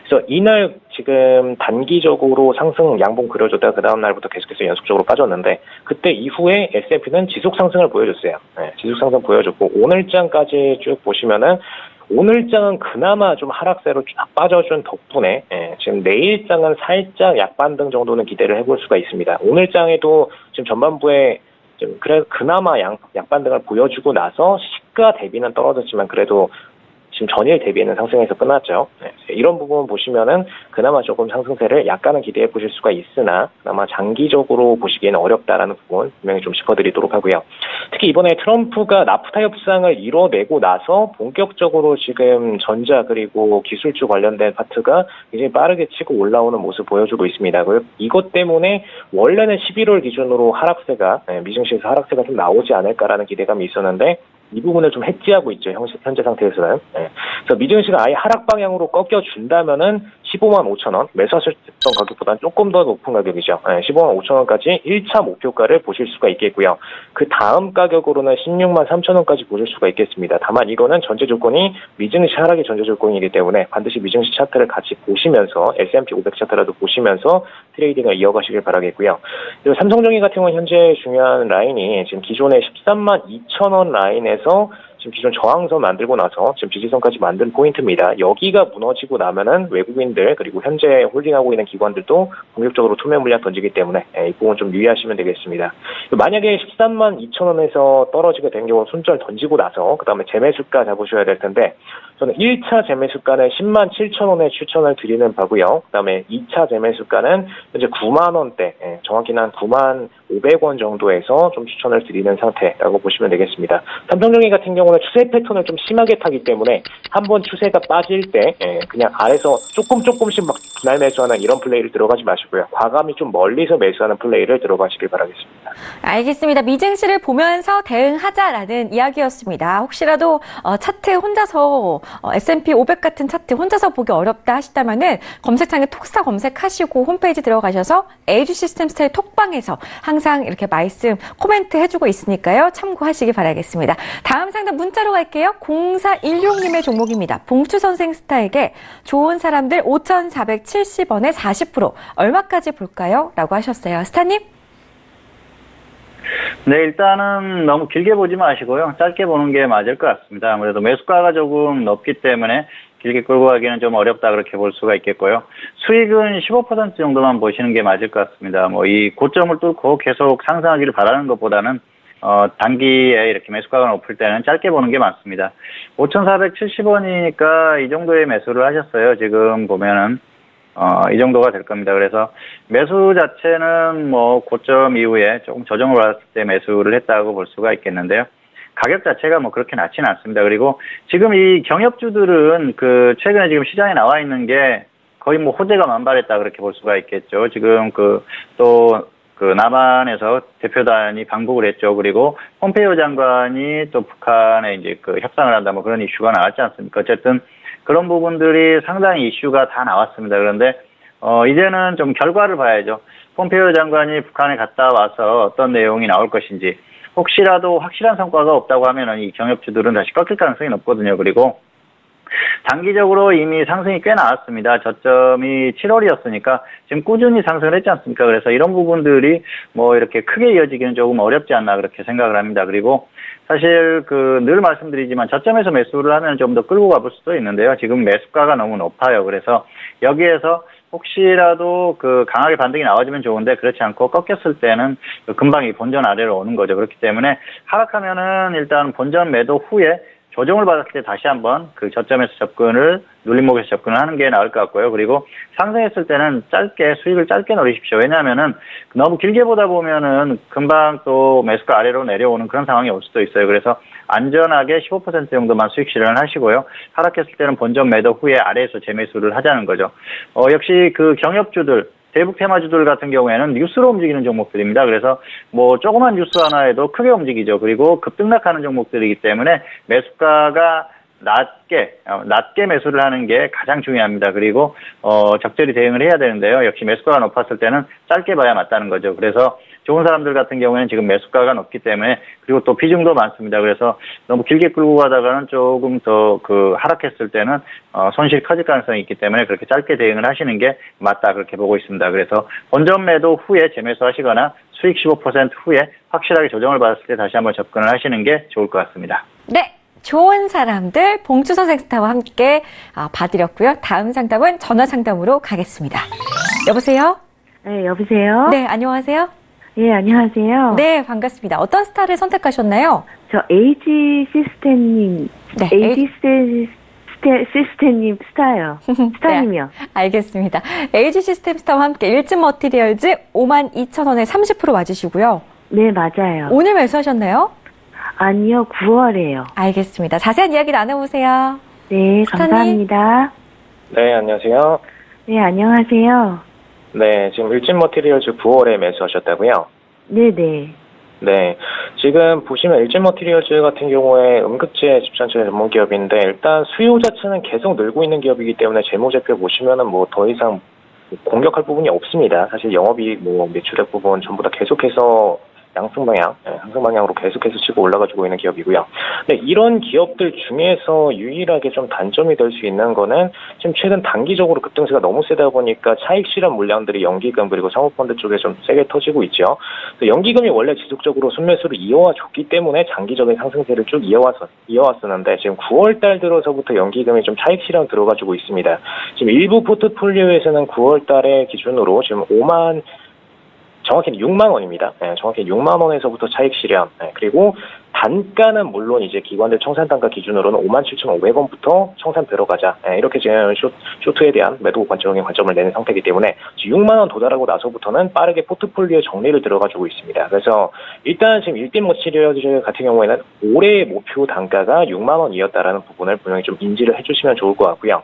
그래서 이날 지금 단기적으로 상승 양봉 그려줬다가 그 다음 날부터 계속해서 연속적으로 빠졌는데 그때 이후에 S&P는 지속 상승을 보여줬어요. 지속 상승 보여줬고 오늘장까지 쭉 보시면은 오늘장은 그나마 좀 하락세로 쫙 빠져준 덕분에 지금 내일장은 살짝 약반등 정도는 기대를 해볼 수가 있습니다. 오늘장에도 지금 전반부에 그나마 약반등을 보여주고 나서 시가 대비는 떨어졌지만 그래도 지금 전일 대비해는 상승해서 끝났죠. 네, 이런 부분 보시면은 그나마 조금 상승세를 약간은 기대해 보실 수가 있으나 그나마 장기적으로 보시기에는 어렵다라는 부분 분명히 좀 짚어드리도록 하고요. 특히 이번에 트럼프가 나프타 협상을 이뤄내고 나서 본격적으로 지금 전자 그리고 기술주 관련된 파트가 굉장히 빠르게 치고 올라오는 모습 보여주고 있습니다. 이것 때문에 원래는 11월 기준으로 하락세가 미증시에서 하락세가 좀 나오지 않을까라는 기대감이 있었는데 이 부분을 좀 해지하고 있죠. 현재 상태에서는. 그래서 미증시가 아예 하락 방향으로 꺾여준다면은 15만 5천 원, 매수하셨던 가격보다는 조금 더 높은 가격이죠. 15만 5천 원까지 1차 목표가를 보실 수가 있겠고요. 그 다음 가격으로는 16만 3천 원까지 보실 수가 있겠습니다. 다만 이거는 전제 조건이 미증시 하락의 전제 조건이기 때문에 반드시 미증시 차트를 같이 보시면서 S&P 500 차트라도 보시면서 트레이딩을 이어가시길 바라겠고요. 그리고 삼성전기 같은 경우는 현재 중요한 라인이 지금 기존의 13만 2천 원 라인에서 지금 기존 저항선 만들고 나서 지금 지지선까지 만든 포인트입니다. 여기가 무너지고 나면은 외국인들 그리고 현재 홀딩하고 있는 기관들도 본격적으로 투매 물량 던지기 때문에 이 부분 좀 유의하시면 되겠습니다. 만약에 13만 2천 원에서 떨어지게 된 경우 손절 던지고 나서 그 다음에 재매수가 잡으셔야 될 텐데 저는 1차 재매수가는 10만 7천 원에 추천을 드리는 바고요. 그 다음에 2차 재매수가는 현재 9만 원대, 정확히는 한 9만 500원 정도에서 좀 추천을 드리는 상태라고 보시면 되겠습니다. 삼성전기 같은 경우는 추세 패턴을 좀 심하게 타기 때문에 한번 추세가 빠질 때 그냥 아래서 조금씩 막 분할 매수하는 이런 플레이를 들어가지 마시고요. 과감히 좀 멀리서 매수하는 플레이를 들어가시길 바라겠습니다. 알겠습니다. 미증시를 보면서 대응하자라는 이야기였습니다. 혹시라도 차트 혼자서 S&P 500 같은 차트 혼자서 보기 어렵다 하시다면은 검색창에 톡스타 검색하시고 홈페이지 들어가셔서 에이주 시스템 스타일 톡방에서 항상 이렇게 말씀 코멘트 해주고 있으니까요. 참고하시기 바라겠습니다. 다음 상담 문자로 갈게요. 0416님의 종목입니다. 봉추 선생 스타에게 좋은 사람들 5,470원에 40% 얼마까지 볼까요? 라고 하셨어요. 스타님? 네, 일단은 너무 길게 보지 마시고요. 짧게 보는 게 맞을 것 같습니다. 아무래도 매수가가 조금 높기 때문에 길게 끌고 가기는 좀 어렵다 그렇게 볼 수가 있겠고요. 수익은 15% 정도만 보시는 게 맞을 것 같습니다. 이 고점을 뚫고 계속 상승하기를 바라는 것보다는 단기에 이렇게 매수가가 높을 때는 짧게 보는 게 맞습니다. 5,470원이니까 이 정도의 매수를 하셨어요. 지금 보면은 이 정도가 될 겁니다. 그래서 매수 자체는 고점 이후에 조금 조정을 받았을 때 매수를 했다고 볼 수가 있겠는데요. 가격 자체가 그렇게 낮지는 않습니다. 그리고 지금 이 경협주들은 최근에 지금 시장에 나와 있는 게 거의 호재가 만발했다 그렇게 볼 수가 있겠죠. 지금 남한에서 대표단이 방북을 했죠. 그리고 폼페이오 장관이 또 북한에 이제 협상을 한다 그런 이슈가 나왔지 않습니까? 어쨌든 그런 부분들이 상당히 이슈가 다 나왔습니다. 그런데 이제는 좀 결과를 봐야죠. 폼페이오 장관이 북한에 갔다 와서 어떤 내용이 나올 것인지 혹시라도 확실한 성과가 없다고 하면은 이 경협주들은 다시 꺾일 가능성이 높거든요. 그리고 단기적으로 이미 상승이 꽤 나왔습니다. 저점이 7월이었으니까 지금 꾸준히 상승을 했지 않습니까? 그래서 이런 부분들이 이렇게 크게 이어지기는 조금 어렵지 않나 그렇게 생각을 합니다. 그리고 사실 늘 말씀드리지만 저점에서 매수를 하면 좀 더 끌고 가볼 수도 있는데요. 지금 매수가가 너무 높아요. 그래서 여기에서 혹시라도 강하게 반등이 나와주면 좋은데 그렇지 않고 꺾였을 때는 금방 이 본전 아래로 오는 거죠. 그렇기 때문에 하락하면은 일단 본전 매도 후에 조정을 받았을 때 다시 한번 저점에서 눌림목에서 접근을 하는 게 나을 것 같고요. 그리고 상승했을 때는 수익을 짧게 노리십시오. 왜냐하면은 너무 길게 보다 보면은 금방 또 매수가 아래로 내려오는 그런 상황이 올 수도 있어요. 그래서 안전하게 15% 정도만 수익 실현을 하시고요. 하락했을 때는 본전 매도 후에 아래에서 재매수를 하자는 거죠. 역시 경협주들, 대북 테마주들 같은 경우에는 뉴스로 움직이는 종목들입니다. 그래서 조그만 뉴스 하나에도 크게 움직이죠. 그리고 급등락하는 종목들이기 때문에 매수가가 낮게 매수를 하는 게 가장 중요합니다. 그리고 적절히 대응을 해야 되는데요. 역시 매수가가 높았을 때는 짧게 봐야 맞다는 거죠. 그래서 좋은 사람들 같은 경우에는 지금 매수가가 높기 때문에 그리고 또 비중도 많습니다. 그래서 너무 길게 끌고 가다가는 조금 더 하락했을 때는 손실이 커질 가능성이 있기 때문에 그렇게 짧게 대응을 하시는 게 맞다 그렇게 보고 있습니다. 그래서 본전 매도 후에 재매수하시거나 수익 15% 후에 확실하게 조정을 받았을 때 다시 한번 접근을 하시는 게 좋을 것 같습니다. 네. 좋은 사람들 봉추 선생 스타와 함께 봐드렸고요. 다음 상담은 전화 상담으로 가겠습니다. 여보세요? 네, 여보세요? 네, 안녕하세요? 네, 안녕하세요. 네, 반갑습니다. 어떤 스타를 선택하셨나요? 저 에이지 시스템님, 네, 에이지 시스템님 스타요. 스타님이요. 네, 알겠습니다. LG 시스템스타와 함께 일진 머티리얼즈 52,000원에 30% 맞으시고요. 네, 맞아요. 오늘 매수하셨나요? 아니요, 9월에요. 알겠습니다. 자세한 이야기 나눠보세요. 네, 감사합니다. 네, 안녕하세요. 네, 안녕하세요. 네, 지금 일진 머티리얼즈 9월에 매수하셨다고요? 네네. 네, 지금 보시면 일진 머티리얼즈 같은 경우에 음극재 집전체 전문 기업인데 일단 수요 자체는 계속 늘고 있는 기업이기 때문에 재무제표 보시면은 뭐 더 이상 공격할 부분이 없습니다. 사실 영업이익, 뭐 매출액 부분 전부 다 계속해서 양승 방향, 상승 방향으로 계속해서 치고 올라가지고 있는 기업이고요. 네, 이런 기업들 중에서 유일하게 좀 단점이 될 수 있는 거는 지금 최근 단기적으로 급등세가 너무 세다 보니까 차익 실현 물량들이 연기금 그리고 사모펀드 쪽에 좀 세게 터지고 있죠. 연기금이 원래 지속적으로 순매수를 이어와 줬기 때문에 장기적인 상승세를 쭉 이어왔었는데 지금 9월 달 들어서부터 연기금이 좀 차익 실현 들어가지고 있습니다. 지금 일부 포트폴리오에서는 9월 달에 기준으로 지금 정확히는 6만 원입니다. 네, 정확히 6만 원에서부터 차익 실현. 네, 그리고 단가는 물론 이제 기관들 청산 단가 기준으로는 57,500원부터 청산 들어가자. 네, 이렇게 지금 쇼트에 대한 매도 관점적인 관점을 내는 상태이기 때문에 6만 원 도달하고 나서부터는 빠르게 포트폴리오 정리를 들어가지고 있습니다. 그래서 일단 지금 일진 머티리얼즈 같은 경우에는 올해의 목표 단가가 6만 원이었다라는 부분을 분명히 좀 인지를 해주시면 좋을 것 같고요.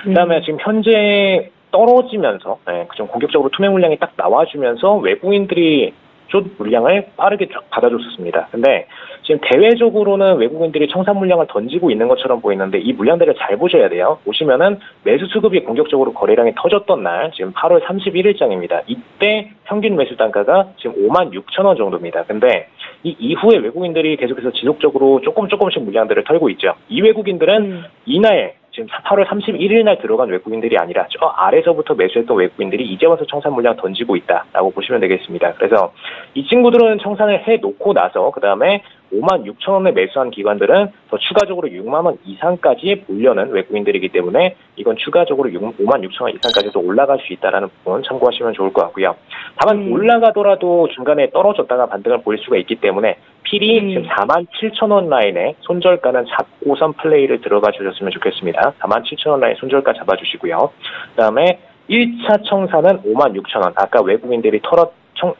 그다음에 지금 현재 떨어지면서 좀 공격적으로 투매 물량이 딱 나와주면서 외국인들이 숏 물량을 빠르게 쫙 받아줬었습니다. 근데 지금 대외적으로는 외국인들이 청산 물량을 던지고 있는 것처럼 보이는데 이 물량들을 잘 보셔야 돼요. 보시면은 매수 수급이 공격적으로 거래량이 터졌던 날 지금 8월 31일장입니다. 이때 평균 매수 단가가 지금 56,000원 정도입니다. 근데 이 이후에 외국인들이 계속해서 지속적으로 조금씩 물량들을 털고 있죠. 이 외국인들은 이날 지금 8월 31일 날 들어간 외국인들이 아니라 저 아래서부터 매수했던 외국인들이 이제 와서 청산 물량 던지고 있다라고 보시면 되겠습니다. 그래서 이 친구들은 청산을 해놓고 나서 그 다음에 56,000원에 매수한 기관들은 더 추가적으로 6만 원 이상까지 보려는 외국인들이기 때문에 이건 추가적으로 56,000원 이상까지도 올라갈 수 있다는 부분 참고하시면 좋을 것 같고요. 다만 올라가더라도 중간에 떨어졌다가 반등을 보일 수가 있기 때문에 필히 지금 47,000원 라인에 손절가는 잡고선 플레이를 들어가 주셨으면 좋겠습니다. 47,000원 라인 손절가 잡아주시고요. 그 다음에 1차 청산은 56,000원. 아까 외국인들이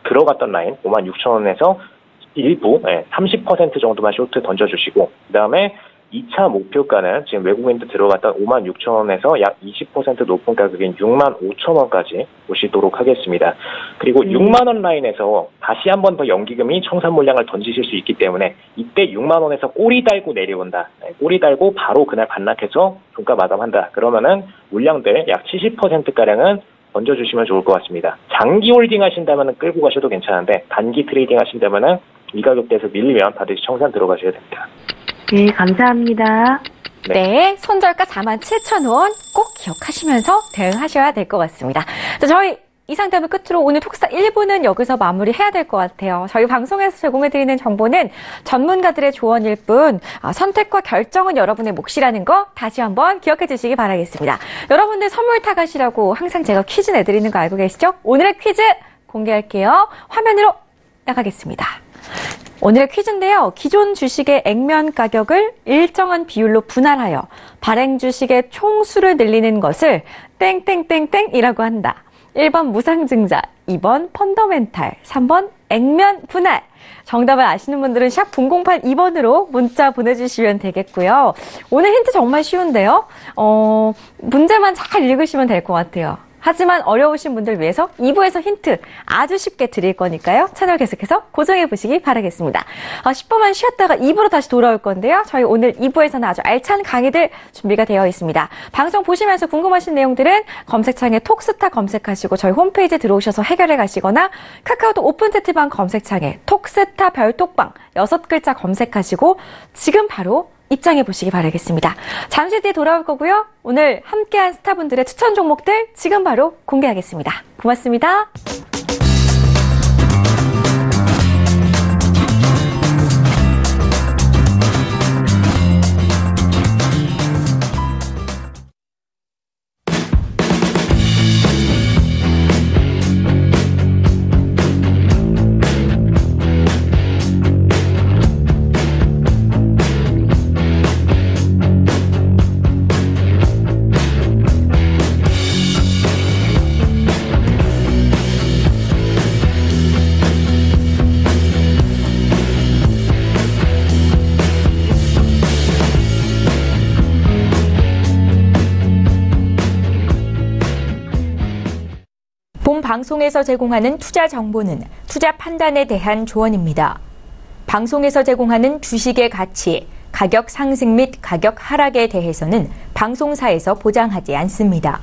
들어갔던 라인 56,000원에서 일부 30% 정도만 쇼트 던져주시고 그 다음에 2차 목표가는 지금 외국인들 들어갔던 56,000원에서 약 20% 높은 가격인 65,000원까지 보시도록 하겠습니다. 그리고 6만 원 라인에서 다시 한 번 더 연기금이 청산 물량을 던지실 수 있기 때문에 이때 6만 원에서 꼬리 달고 내려온다. 꼬리 달고 바로 그날 반납해서 종가 마감한다. 그러면은 물량들 약 70%가량은 던져주시면 좋을 것 같습니다. 장기 홀딩 하신다면 끌고 가셔도 괜찮은데 단기 트레이딩 하신다면 이 가격대에서 밀리면 반드시 청산 들어가셔야 됩니다. 네, 감사합니다. 네, 손절가 47,000원 꼭 기억하시면서 대응하셔야 될 것 같습니다. 자, 저희 이 상담을 끝으로 오늘 톡스타 1부는 여기서 마무리해야 될 것 같아요. 저희 방송에서 제공해드리는 정보는 전문가들의 조언일 뿐 선택과 결정은 여러분의 몫이라는 거 다시 한번 기억해 주시기 바라겠습니다. 여러분들 선물 타가시라고 항상 제가 퀴즈 내드리는 거 알고 계시죠? 오늘의 퀴즈 공개할게요. 화면으로 나가겠습니다. 오늘의 퀴즈인데요. 기존 주식의 액면 가격을 일정한 비율로 분할하여 발행 주식의 총수를 늘리는 것을 땡땡땡땡이라고 한다. 1번 무상증자, 2번 펀더멘탈, 3번 액면 분할. 정답을 아시는 분들은 샵 0082번으로 문자 보내주시면 되겠고요. 오늘 힌트 정말 쉬운데요. 문제만 잘 읽으시면 될 것 같아요. 하지만 어려우신 분들 위해서 2부에서 힌트 아주 쉽게 드릴 거니까요. 채널 계속해서 고정해 보시기 바라겠습니다. 10분만 쉬었다가 2부로 다시 돌아올 건데요. 저희 오늘 2부에서는 아주 알찬 강의들 준비가 되어 있습니다. 방송 보시면서 궁금하신 내용들은 검색창에 톡스타 검색하시고 저희 홈페이지에 들어오셔서 해결해 가시거나 카카오톡 오픈 채팅방 검색창에 톡스타 별톡방 6글자 검색하시고 지금 바로 입장해 보시기 바라겠습니다. 잠시 뒤에 돌아올 거고요. 오늘 함께한 스타분들의 추천 종목들 지금 바로 공개하겠습니다. 고맙습니다. 본 방송에서 제공하는 투자 정보는 투자 판단에 대한 조언입니다. 방송에서 제공하는 주식의 가치, 가격 상승 및 가격 하락에 대해서는 방송사에서 보장하지 않습니다.